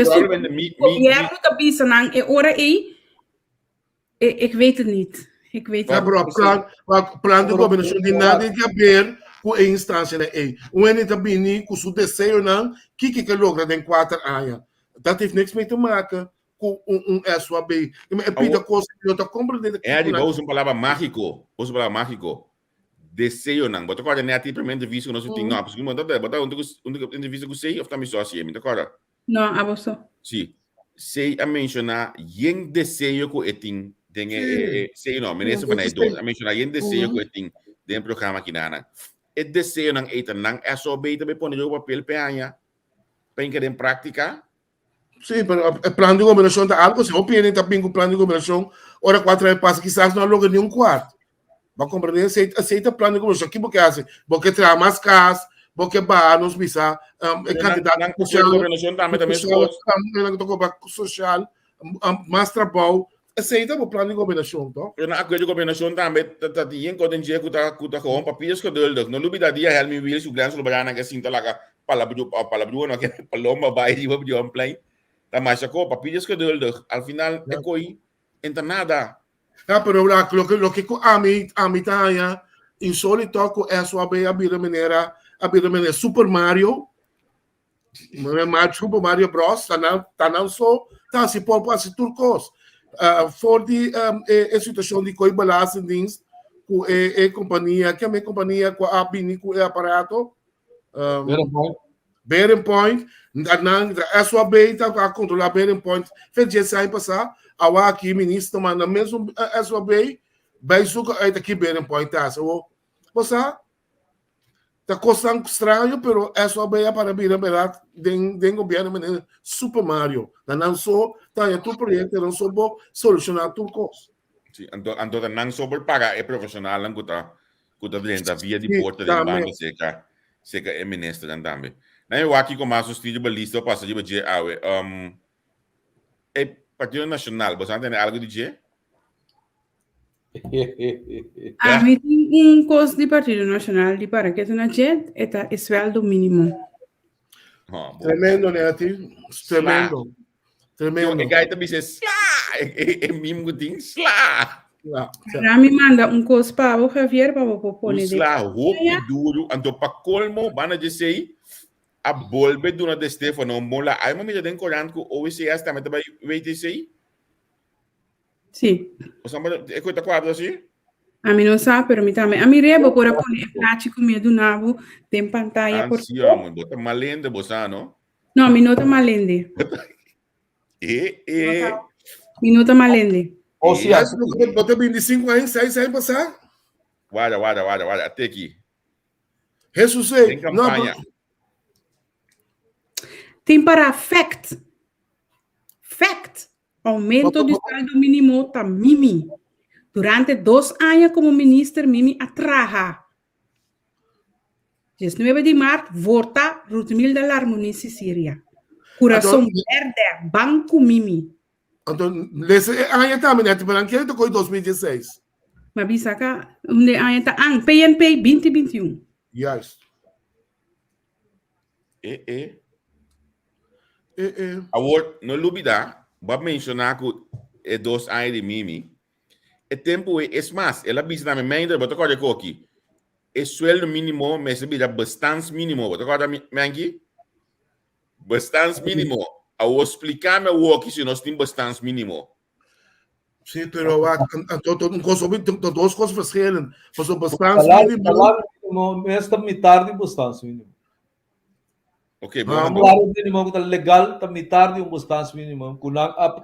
o governo também sanang é hora aí, ik weet het niet. Ik weet Ja, het bro, plan de governação de nada que haver com a instância na EI. O ene também nem com o desejo não, que logra em 4 anos. Dat heeft niks mee te maken com SOAB. É pida coisa que eu tô compreendendo. é de usa uma palavra mágico, desejo não, bota agora nem a ti primeiro visto que nós tem não, porque bota onde visto que sei, ou tá me só assim, me acorda? Não, abuso. Sim, sei a mencionar yen desejo que tem sei não, menese van a mencionar yen desejo que tem dentro do programa aqui nana. É desejo não é não é só beita be pôr no papel peanha, para que em prática. Sim, pero o plano de governação tá algo, se o PN tá bem com o plano de governação, hora 4 anos passa, quizás não logra nem quarto. Vai compreender, aceita o plano de governação. Que porque assim, porque traz mais casas, porque vai nos bisa, candidato social, mais trabalho, aceita o plano de governação, tá? Eu não acredito que a governação também tá tinha quando dia que tá com papéis que dele, não lubida dia helmi wheels o grandes lugar que assim tá lá palabra não que paloma vai de um plane. Tá mais sacou papéis que dele, al final é coi entra nada. Ja, pero lo que a mí tá insólito com essa a vida maneira Super Mario Bros, tá não só tá se por assim turcos. For die situação de coi belastingdienst com companhia, que a minha companhia com a bini com o aparato Bearing Point, a sua beita a controlar Bearing Point, fez dia sai passar, a aqui ministro mas na mesmo a sua bei vai suca aí aqui Bearing Point tá, so você tá costando estranho, pero a sua bei para vir a verdade den governo Super Mario, não só tá é tu projeto não só vou solucionar tudo coisa. Sim, então não só por pagar é profissional não cuta dentro via de porta de banco seca é ministro também. Na eu aqui com mais estilo balista passa de budget é Partido Nacional, você tem algo de dizer? A mim tem coisa de Partido Nacional de para que é na jet é sueldo mínimo. Tremendo, né, Ati? Tremendo. Tremendo. O gai também diz é mimo ding slá. Para mim manda coisa para o Javier para o pôr de slá, roupa duro, ando para colmo, bana de sei a bolbe do na de Stefano mola, aí mamãe já tem corante com o OCS também vai ver sei? Sim. Você é coisa quadro assim? A mim não sabe, pero também. A mim reba por pôr prático medo nabo tem pantalla por. Sim, amor, bota malende você, não? Não, me nota malende. Me nota malende. Ou seja, Bota 25 anos, sai passar. Guarda, até aqui. Jesus tem campanha. Tem para fact. Aumento do salário mínimo tá Mimi. Durante 2 anos como ministro, Mimi atraja. 19 de março, vota $100,000 munici Síria. Coração verde, banco Mimi. Então, nesse ano também, né? Tipo, naquele tocou em 2016. Mas bisa ka, onde ano tá PNP 2021. Yes. Agora, não lubida, vou mencionar que é 2 anos de Mimi. O tempo é mais, ela bisa na minha mente, vou tocar de aqui. O sueldo mínimo, mas é bastante mínimo, vou tocar de minha aqui. Bastante mínimo. ao explicar-me o que se nós temos bastante mínimo. Sim, pero não consumo duas coisas verschillen. Mas o bastante Salário mínimo. mínimo, mesmo metade do bastante mínimo. Ok, bom. O salário mínimo que legal, está metade do bastante mínimo. Kung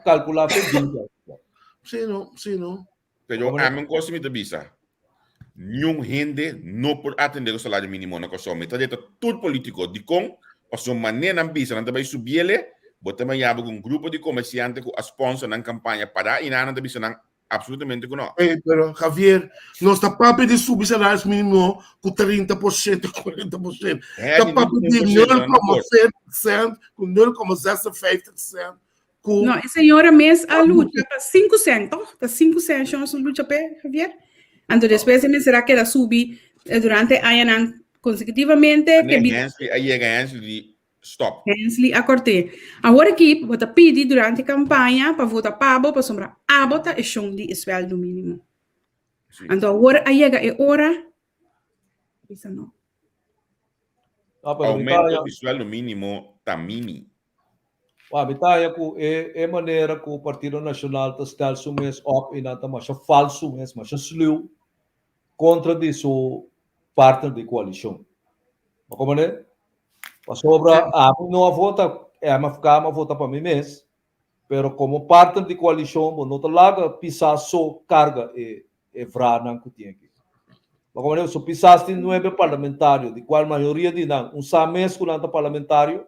calcular para Sim, não. Pero a mim coisa me bisa. Nenhum gente não por atender o salário mínimo na consumo. Então, tudo político de com a sua maneira ambisa, não também subir ele, botar mais um grupo de comerciantes com a sponsor na campanha para e não também não absolutamente com não. Pero Javier, nós está papo de subir salários mínimo com 30%, 40%. Está papo de 0,7%, com 0,65%. Não, a senhora mesmo a luta para 5 centos, está 5 centos a luta para Javier. Então, depois, será que ela subir durante a ano consecutivamente? Aí é de stop. Hensley a corte. Agora aqui, vou pedir durante a campanha para votar para sombra a bota e chão de sueldo mínimo. Então, agora aí é hora. Isso não. Aumento de sueldo mínimo tamimi. A mitad é maneira que o Partido Nacional está sumes op e nada mais falso mesmo, mas sluw contra de sua parte de coalição. Mas como é? A sobra a não vota é a ficar uma vota para mim mesmo, pero como parte de coalição, não te larga pisar só carga e vrana que tem aqui. Mas como é? Se pisaste 9 parlamentários, de qual maioria de não, mês com nada parlamentário,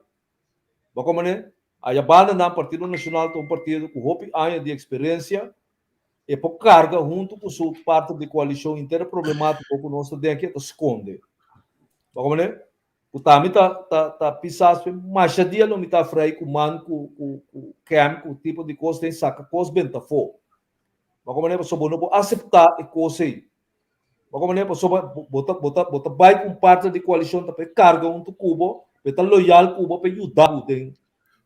mas como é? A banda na Partido Nacional tem um partido com roupa anos de experiência e por carga junto com sua parte de coalição inteira problemática que nós temos aqui está esconde. Como é? O Tami tá pisado, mas já dia não me tá frei com man com camp com tipo de coisa tem saca coisa bem tá fo. Mas como é para sobre não aceitar e coisa aí. Mas como é para sobre bota vai com parte de coalição tá carga junto com Cuba, está loyal Cuba para ajudar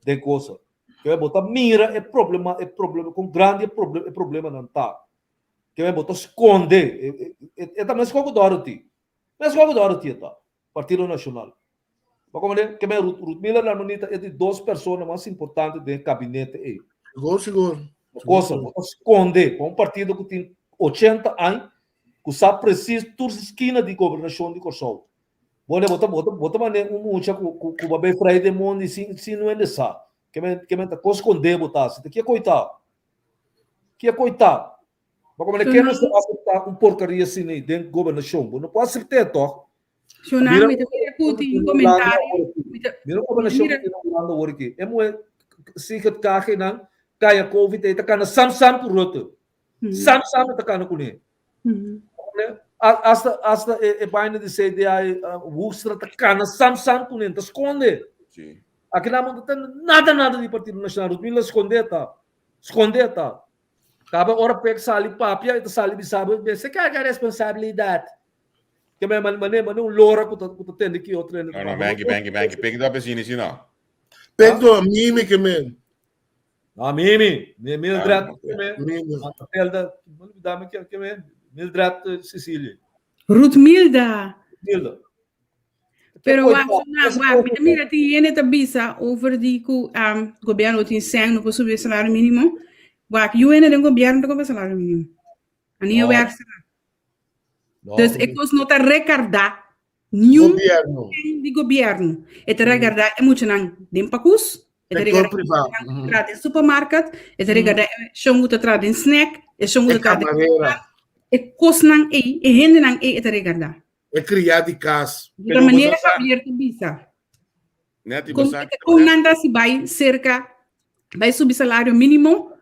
de coisa. Que vai botar mira é problema com grande problema não tá. Que vai botar esconde é também esconde do Dorothy. Mas esconde do Dorothy tá. Partido Nacional. Mas como é que Ruth Miller na monita é de 2 pessoas mais importantes do gabinete aí. Seguro. Coisa esconde um partido que tem 80 anos que sabe preciso todas as esquinas de governação de Kosovo. Bom, bota mané mucha que vai bem freio de mundo se não é dessa. Que me tá esconder botar, se que é coitado. Que é coitado. Mas como é que não se aceitar porcaria assim dentro da governação, não pode aceitar toque. Mira, me um comentário. Mira como na show que não anda hoje aqui. É muito se que carre não cai a covid e tá cana sam por roto. Sam tá cana com ele. Hasta é baina de ser de aí o ustra tá cana sam com ele, tá esconde. Sim. Aqui não tem nada de Partido Nacional. Os milhas esconder tá. Acaba hora pega sali papia e sali sabe você quer a responsabilidade. Que me mane um lora que tu tem aqui outro. Não, bank. Pega da pessoa nisso não. Pega a Mimi que me. Ah, Mimi Mildred que me. Mimi. Ela dá-me que me. Mildred Cecília. Ruth Milda. Pero Pero mira, tiene tabisa over die governo tem 100 no subir salário mínimo. Wak, you ene den governo com salário mínimo. Ani eu werk. Dus ik was nota recordar nenhum de governo. E te recordar é muito não dem pacus. E te recordar em supermarket. E te recordar chongo te trad em snack. E chongo te trad e kos não e rende não e te recordar. É criar de casa. De maneira Javier te bisa. Com nada se vai cerca vai subir salário mínimo.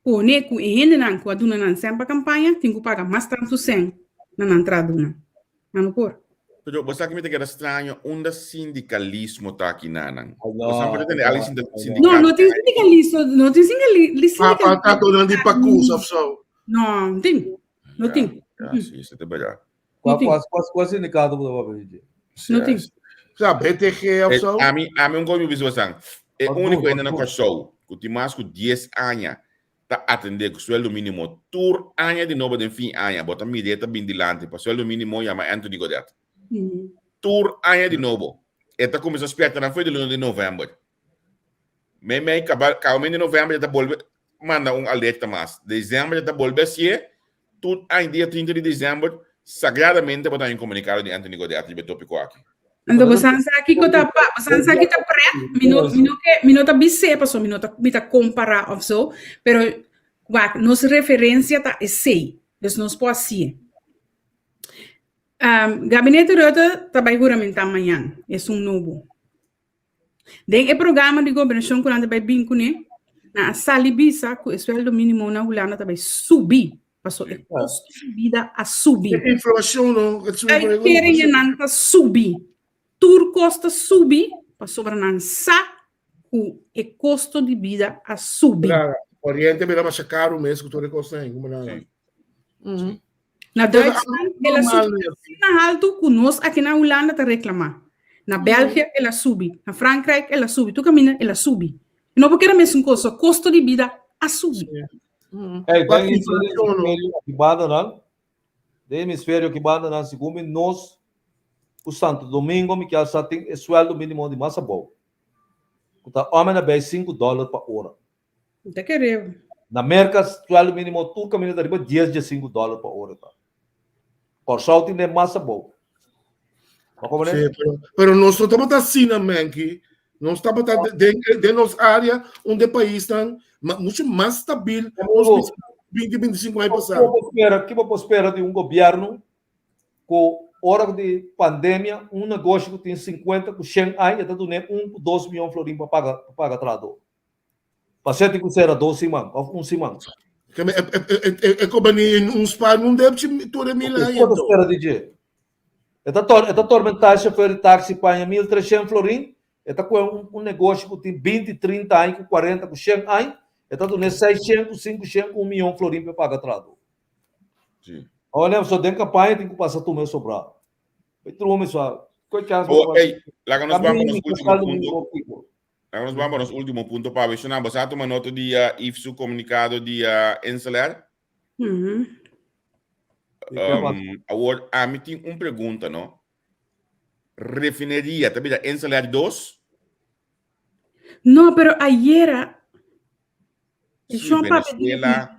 Pone com e rende não com a duna não sempre campanha tem que pagar mais tanto 100. Na entrada não por. Pero você que me tem estranho onde sindicalismo está aqui nanang. Não tem sindicalismo, não tem sindicalismo. Tá tornando de pacus só. Não tem. Sim, isso é verdade. Qual sindicato você vai pedir? Não tem. Sabe, BTG só. A mim como visualização. É o único ainda na Kosovo, que tem mais que 10 anos. Atender com o sueldo mínimo tur año de novo de fim año bota mi dieta bem dilante para o sueldo mínimo chama Anthony Godet tur año de novo esta começou a esperar na foi de 1 de novembro Me calma em novembro já volve manda alerta mais. Dezembro já volve assim, tudo em dia 30 de dezembro, sagradamente botar em comunicado de Anthony Godetti de tópico aqui. Então, você aqui que tá pré, minuto bise, passou minuto comparar of so, pero nossa referência tá sei, dus nós pode assim. Gabinete Rutte vai juramentar amanhã, é novo. Den o programa de governação que nós vai vincular na salibisa que o sueldo mínimo na Holanda vai subir, passou o custo de vida a subir. Inflação não, A querem nanta subir. Tur costa subir, passou para nansa o custo de vida a subir. Oriente virá mais caro mesmo que tu recostei, como não. Na Duitsland, ela subir na alto, conosco aqui na Holanda tá reclamar. Na Bélgica, ela sube. Na Frankrijk, ela sube. Tu caminha, ela sube. E não porque era a mesma coisa, custo de vida a subir. Hemisfério que banda na segundo nós o Santo Domingo me quer só tem sueldo mínimo de massa boa. Tá homem na base $5 por hora. Tá querendo. Na América, sueldo mínimo tu caminha da riba $10 por hora, tá. Por sorte tem massa boa. Sí, pero nós estamos assim também que nós estamos de nossa área onde o país está muito mais estável, 20-25 anos passados. Que você espera de governo com hora de pandemia, negócio que tem 50 com 100 anos, está dando 2 milhões de florins para pagar trado. Paciente que será 2 semanas, ou 1 semana. É como um spa, não deve ter toda mil anos. O que você espera de Esta tormentar chofer de táxi paga 1.300 florins, esta com negócio que tem 20, 30 anos, com 40, com 100 anos, esta dando 600, 500, 1 milhão de florins para pagar trado. Sim. Olha, só tem campanha, tem que passar tudo meu sobrado. Então, homem, só. Lá que nós vamos nos últimos pontos. Lá nós vamos nos últimos pontos para ver se nós vamos tomar nota de IFSU comunicado de Enceler. Agora, a mim tem uma pergunta, não? Refineria, também da Enceler 2? Não, pero ayer... Sí, Venezuela...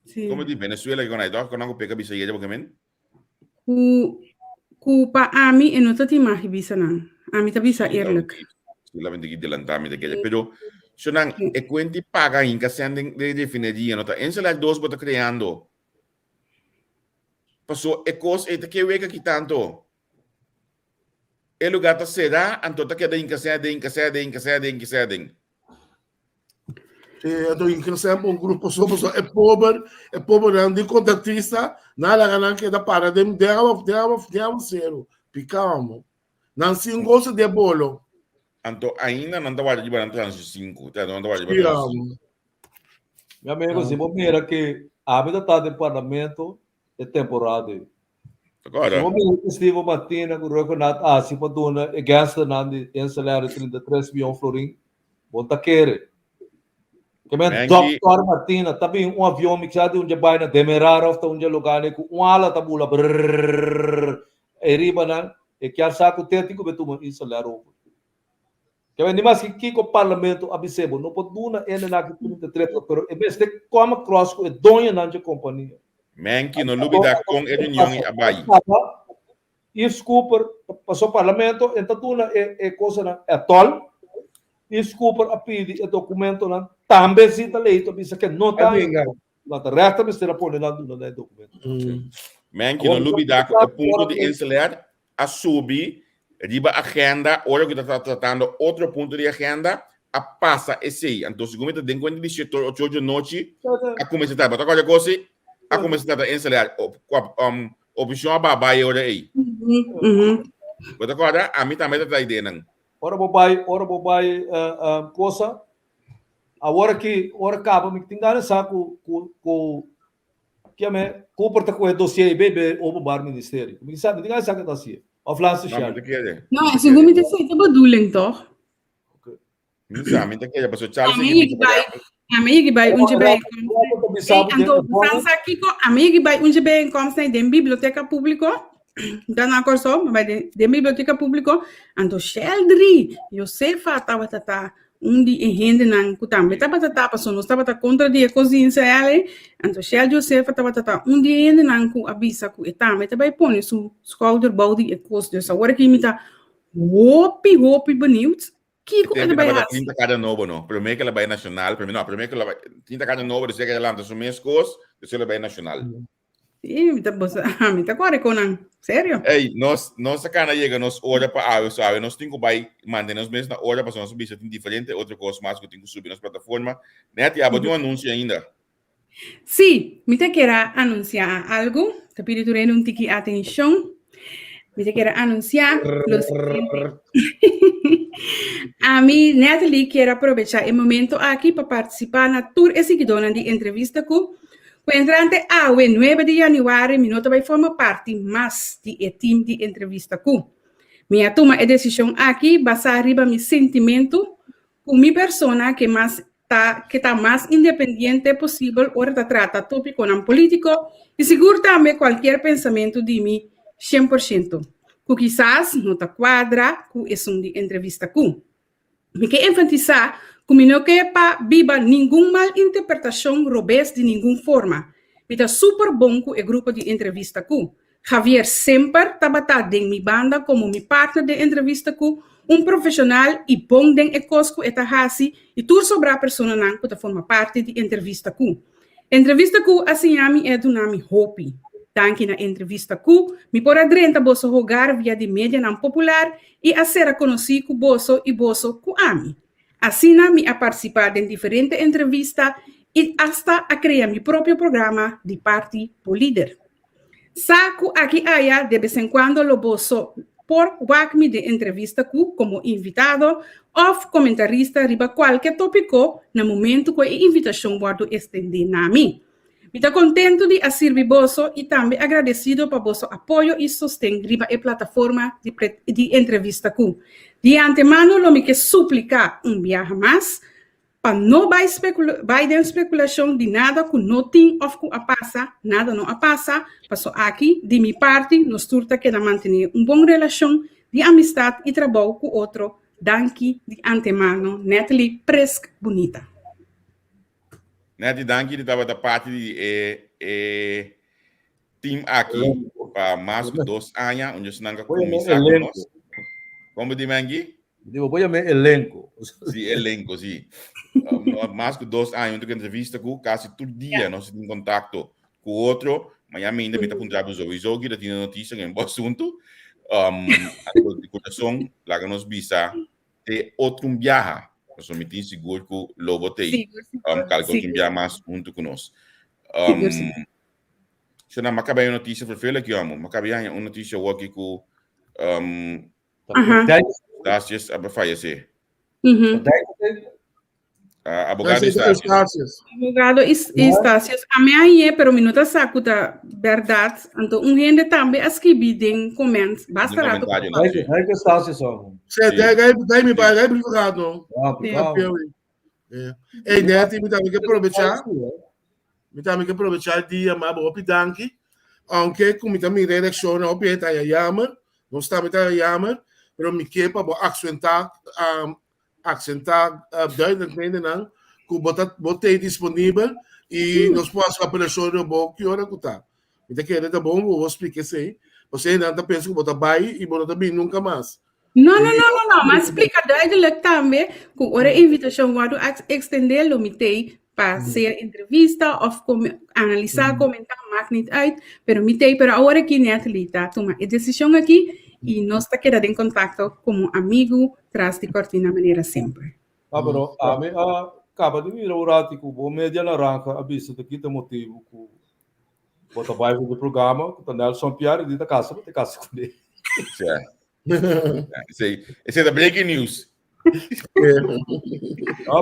Sí. Como di Venezuela, que não pega bisa ia porque men? Ku pa ami eno tati mahi bisa nang. Ami ta bisa eerlijk. Sila bendigi dilantami de kaya. Pero so nang ekwenti paga in kasi de refineria no ta Enceler 2 bota creando. Passou ecos e te que weka que tanto. El lugar ta será anto ta que de incasede. Então, inclusive, um grupo somos é pobre, não de contratista, nada ganhar que dá para dem deu zero, picamos. Não se gosta de bolo. Então, ainda não está guardando para entrar nos 5, tá? Não está guardando. Meu amigo, se você mira que a vida está de parlamento é temporada. Agora. Se você estive matina com o Renato, se para dona gasta na de salário 33 milhões de florins, você quer. Dr. Martina, também avião que já de onde vai na Demerara, ou onde lugar com ala tabula riba na e que saco técnico betumo isso lá roubo. Que vem mais que o parlamento absebo não pode duna ele na que tudo treta, pero em vez de como cross com donha na companhia. Menki no lubida com reunião e abai. E Cooper passou parlamento, então duna é coisa na é tol. E Cooper a pedir o documento na também se está leito, pensa que não está na resta, mas será por lá do documento. Menki no lubida o ponto de Enceler a subir riba agenda, hora que está tratando outro ponto de agenda, a passa esse. Então, se você tem conta de 8 de noite, a começar a tratar qualquer coisa, a começar a Enceler, opção a babai hora aí. Mas agora, a mim também está a ideia, não? Ora bobai, coisa. Agora que acaba, me tem que saco que me comporta com o dossiê bebê ou bar ministério. Me sabe, tem que sacar dossiê. Of laatste jaar. Não, é segundo me sei, tá bedoeling toch? Não sabe, tem que ir para o Charles. Amigo vai onde vai. Então, França aqui, amigo vai onde vai como sai da biblioteca pública. Dan ako so, mabay de biblioteca público, anto sheldri, Josefa tava tata, di ehende nang kutambe, tava tata paso, nos tava tata contra di cozinha ele, anto shel Josefa tava tata, di ehende nang ku abisa ku etame, taba pone su schouderbouw e kost, dus agora que imita, hopi benieuwd, Kiko Tem é que de trabalhar 30 cada novo, não. Primeiro que ela vai nacional, primeiro que ela vai 30 cada novo, depois que ela lança o mês coisa, depois ela vai nacional. Sim, me tá agora com sério? Ei, nós cana chega, nós olha para a sabe, nós temos que manter os mesmos na hora para nós bicho tem diferente, outra coisa mais que tem que subir nas plataformas. Net ya de um anúncio ainda. Sim, me te quero anunciar algo, te pido tu um tiki atenção. Me te quero anunciar lo siguiente. A mim, Natalie, quero aproveitar o momento aqui para participar na tour e seguidora de entrevista com o entrante a 9 de janeiro, me nota vai formar parte mais do team de entrevista com. Minha toma a decisão aqui baseada em meu sentimento com minha persona que está mais independente possível hora de tratar tópico não político e seguro também qualquer pensamento de mim 100%. Que quizás não está quadra com esse de entrevista com. Me quer enfatizar que não quer para viva nenhuma mal interpretação robês de nenhuma forma. Me está super bom com o grupo de entrevista com. Javier sempre está em minha banda como meu partner de entrevista com profissional e bom den ecosco eta hasi e tudo sobre a pessoa não que forma parte de entrevista com. Entrevista com assim a mim é do nome Hopi. Tanque na entrevista com, me por adrenta bosso rogar via de mídia não popular e a ser conhecido com bosso e bosso com ami. Assim me a participar de diferentes entrevistas e hasta a criar meu próprio programa de parte por líder. Saco aqui aya de vez em quando lo bosso por wacme de entrevista como invitado ou comentarista riba qualquer tópico no momento que a invitação guardo estender na mim. Estou contente de servir vosso e também agradecido por vosso apoio e sustento riba a plataforma de entrevista com. De antemano, eu me quero suplicar viagem mais para não vai especulação de nada que não tem ou que passa, nada não passa. Passo aqui, de minha parte, nos turta que manter uma boa relação de amistade e trabalho com outro. Danke de antemano, Natalie Presk Bonita. Net danke de estava da parte de team aqui para mais de 2 anos, onde se não começar conosco. Como de mangi? Digo, voy a me elenco. Sim, elenco, sim. Mais de 2 anos, eu entrevista com quase todo dia, nós temos contato com o outro, mas ainda me está apontando os olhos, que tem notícia em bom assunto, a coração, lá que nos visa, de outro viaja. Nós me tem seguro que o Lobo tem, calcula que viaja mais junto conosco. Se não, acabei uma notícia para ele aqui, amo, acabei uma notícia aqui com Estácios a fallecer. Abogado Estácios. Abogado Estácios. A minha é, pero minuto saco da verdade. Então, gente também escreve em comentários. Basta lá. Hay que Estácios, amo. Daí me vai obrigado. Ei, Neto, me também que aproveitar. Me também que aproveitar o dia, mas vou pedir danke. Aunque como também redação, não pede a jammer, não está me a jammer. Pero me quepa para accentar duidelijk não que botei disponível e nós podemos apelação no bom que hora que tá. Então que tá bom, vou explicar assim. Você não tá pensando que botar vai e botar bem nunca mais. Não, mas explica duidelijk também que hora invitação quando extender lo mitei para ser entrevista ou analisar, comentar, maakt niet uit. Pero mitei, pero agora que Natalie tá toma a decisão aqui e nós está quedando em contato como amigo tras de cortina maneira sempre. Pero a mim acaba de vir o rático, o média naranja avisa de que tem motivo que bota vai do programa, que tá Nelson Pierre de casa, tem casa com ele. Esse é da breaking news.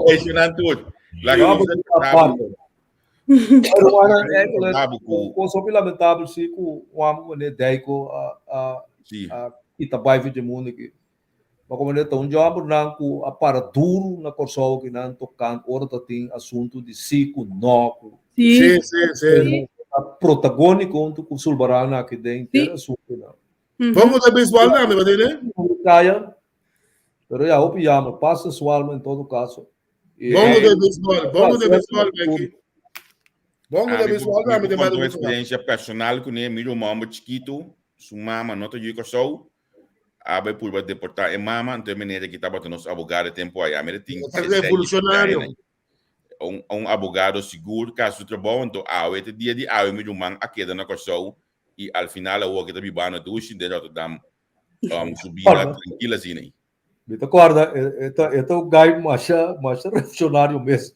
Esse não tudo. Lá que o lamentável se que o homem né deico Itabai de mundo aqui. Mas como ele está job branco para duro na corção que não tocando hora tem assunto de cico noco. Sim. protagónico onde o Sulbarana que tem assunto na. Vamos dar beisebol nome, vai né? Kaya, pero ya opiyama passa sualma em todo caso. Vamos dar beisebol, vamos dar beisebol aqui. Vamos dar beisebol nome de uma experiência personal com ele, meu irmão chiquito, sua mama não tem que só abre por deportar e mama, então maneira que estava nos advogados tempo aí, mas tem revolucionário. Advogado seguro, caso trabalho, então esse dia de meu irmão aqui na coisa e ao final o que está vivendo do Ocean de Rotterdam subida tranquila assim aí. Me acorda, é o guy mais revolucionário mesmo.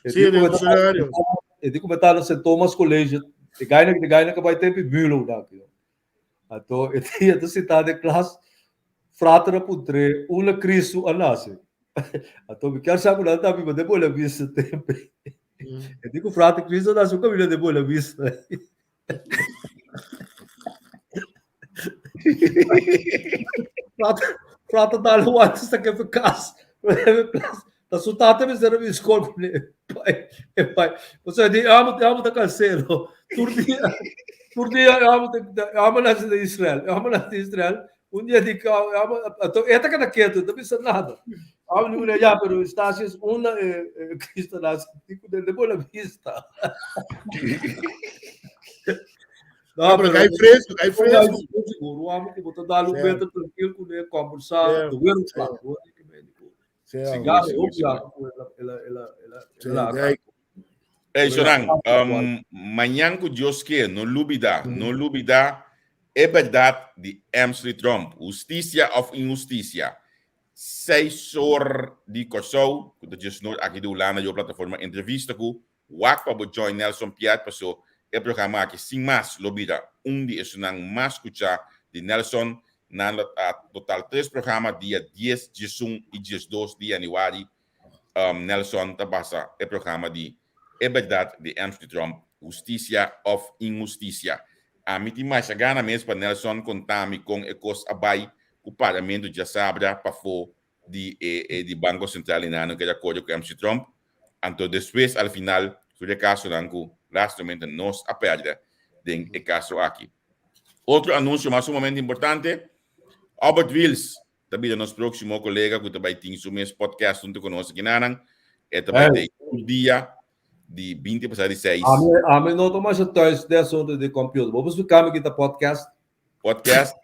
Sim, revolucionário. Ele comentar no St. Thomas College, o guy que vai ter Müller daqui. Então, ele citado em classe, fratra putre, uma Cristo anase. Então, me quer saber nada, me mandei boa vista tempo. Eu digo fratra Cristo anase, o caminho de boa vista. Fratra da lua, está que eficaz. Da sutata me serve de escola com ele. Pai, você diz, amo da canseiro. Turdia, amo nas de Israel. Dia de que esta cada quieto, não precisa nada. Amo não é já, pero estás uma Cristo nas de boa vista. Não, mas cai fresco. O amo que botou dar um metro tranquilo com ele, conversar, do governo claro. Hey, Soran, amanhã que Deus quer, não lubida, é verdade de Amsterdam Trump, justiça ou injustiça. 6 horas de corso, que eu just não aqui do Lana, eu plataforma entrevista com o para join Nelson Piat, passou o programa aqui, sem mais, lubida, de estunang mais escutar de Nelson, na total 3 programas, dia 10, 11 e 12 de janeiro, Nelson tabasa o programa de é verdade de Amsterdam Trump, justiça ou injustiça. A mim mais gana mesmo para Nelson contar-me com o cos abai o parlamento de Sabra para fora de Banco Central inano que é de acordo com Amsterdam Trump. Então depois ao final sobre o caso lanco lastamente nós a perda de caso aqui. Outro anúncio mais sumamente importante, Albert Wills, também é nosso próximo colega que também tem o mesmo podcast junto conosco aqui na é também tem um dia de 20 para 6. A mim não toma já tais 10 horas de computador. Vamos ficar aqui no podcast. Podcast.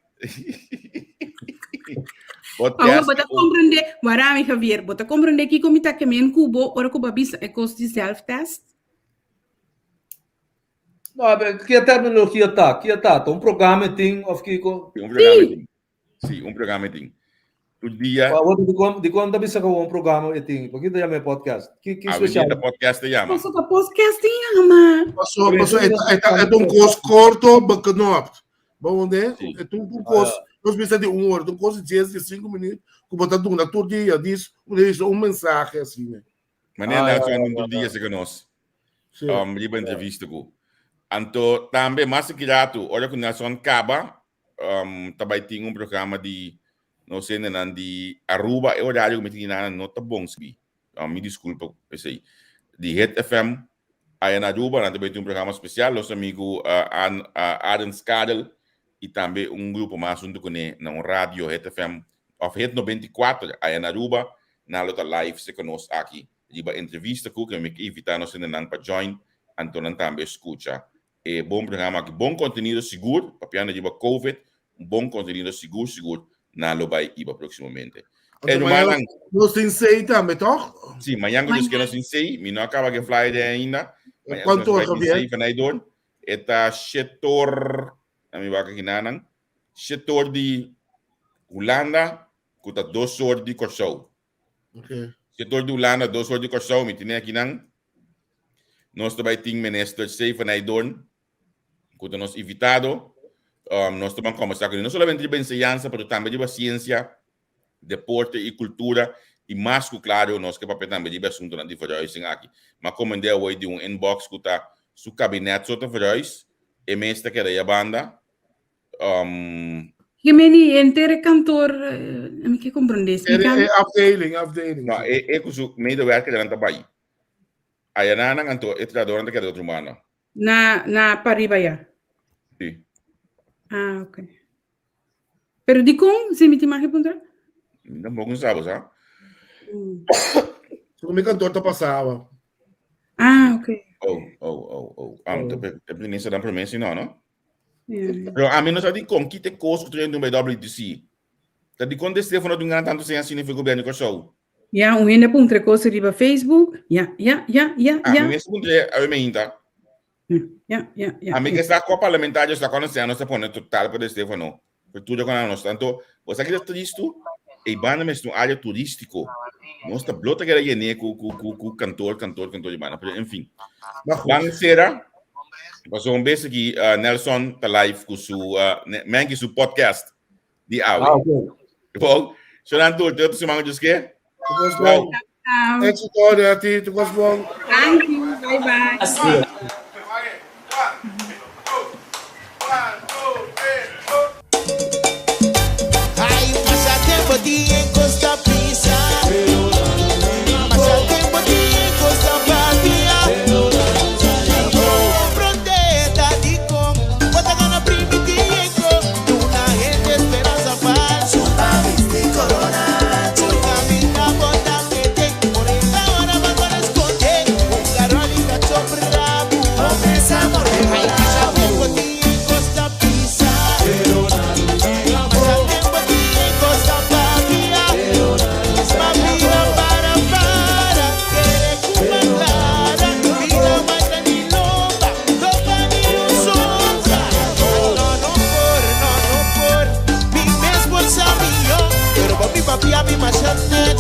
Agora, bota compreender, Warami Javier, bota compreender que como está que men cubo, ora cuba bisa é cost self-test? Não, que a terminologia tá, um programa tem of que Sim, um programa tem. O dia de quando bisa ka um programa tem, porque daí é podcast. Que especial podcast chama. Passou ka podcast chama. Passou é um curso curto, bacana. Bom, né? É um curso. Nós precisamos de 1 hora, um curso de 10, de 5 minutos, que botar tudo na todo dia, diz mensagem assim, né? Maneira Nelson, dia se conosco. Liba entrevista com. Então, também, mais que rato, olha que o Nelson acaba, também tem um programa de, não sei, de Aruba, é horário que me tem na nota bom, me desculpa, isso aí. De Hit FM, aí na Aruba, também tem um programa especial, nosso amigo Adam Skadel, e também um grupo mais junto com ele, na rádio Hit FM, of Hit 94, aí na Aruba, na luta live, se conosco aqui. Liba entrevista com que me invitar nós para join, então também escuta. É bom programa, bom conteúdo seguro, para a COVID, bom conteúdo seguro, na Lobai Iba proximamente. Nós temos 6 também, toch? Sim, amanhã nós temos 6, mas não acaba de fly ainda. Quanto é que Eta setor, a minha vaca aqui nanang, setor de Holanda, que está 2 horas de Corsou. Setor de Holanda, 2 horas de Corsou, me tinha aqui nang. Nós também temos ministro Safe Naidorn, que nos invitado. Nós também conversar com ele, não somente de enseñanza, mas também de ciência, deporte e cultura. E mais que claro, nós que papel também de assunto na diferença aqui. Mas como ainda hoje de inbox que está su gabinete sota diferença, e mesmo que é a banda. Que meni entere cantor, me que compreende? É afdeling. Não, é que o meio de werk durante a Bahia. Aí não anto é trador durante a outra mano. Na Paribaya. Sim. Ah, ok. Pero di com, se me te imagina punta? Não vou sabe, sabe? Como é que a torta passava? Ah, ok. Te pensa da promessa, não? Yeah. Pero a mim não sabe como que te coisa que tu tem no WTC. Tá de quando esse telefone não tanto sem assim no governo que show. Ja, ainda para outra coisa riba Facebook. Ja. A mim esse ponto é a minha. Ja. A mim que está com parlamentares está quando se não se põe total para esse telefone. Por tudo quando nós tanto, você que é turista, e banda mesmo área turístico. Nós está blota que era gene com cantor de banda, enfim. Vamos será passou vez aqui Nelson tá live com su podcast de áudio. ok. Bom, chorando tudo semana de que? Tu was bom. Éxito, Neti. Tu was bom. Thank you. Bye. Hay un pasatiempo ti en Costa Pisa. Pasatiempo ti en Costa Patria. Frontera di com. Bota gana primitivo. Una gente esperanza falso. Viste corona. Camina bota gente. Por esta hora van a esconder. Un carro y cacho bravo. Comenzamos. Hay pasatiempo ti en Costa Pisa. Papi, a mi machete,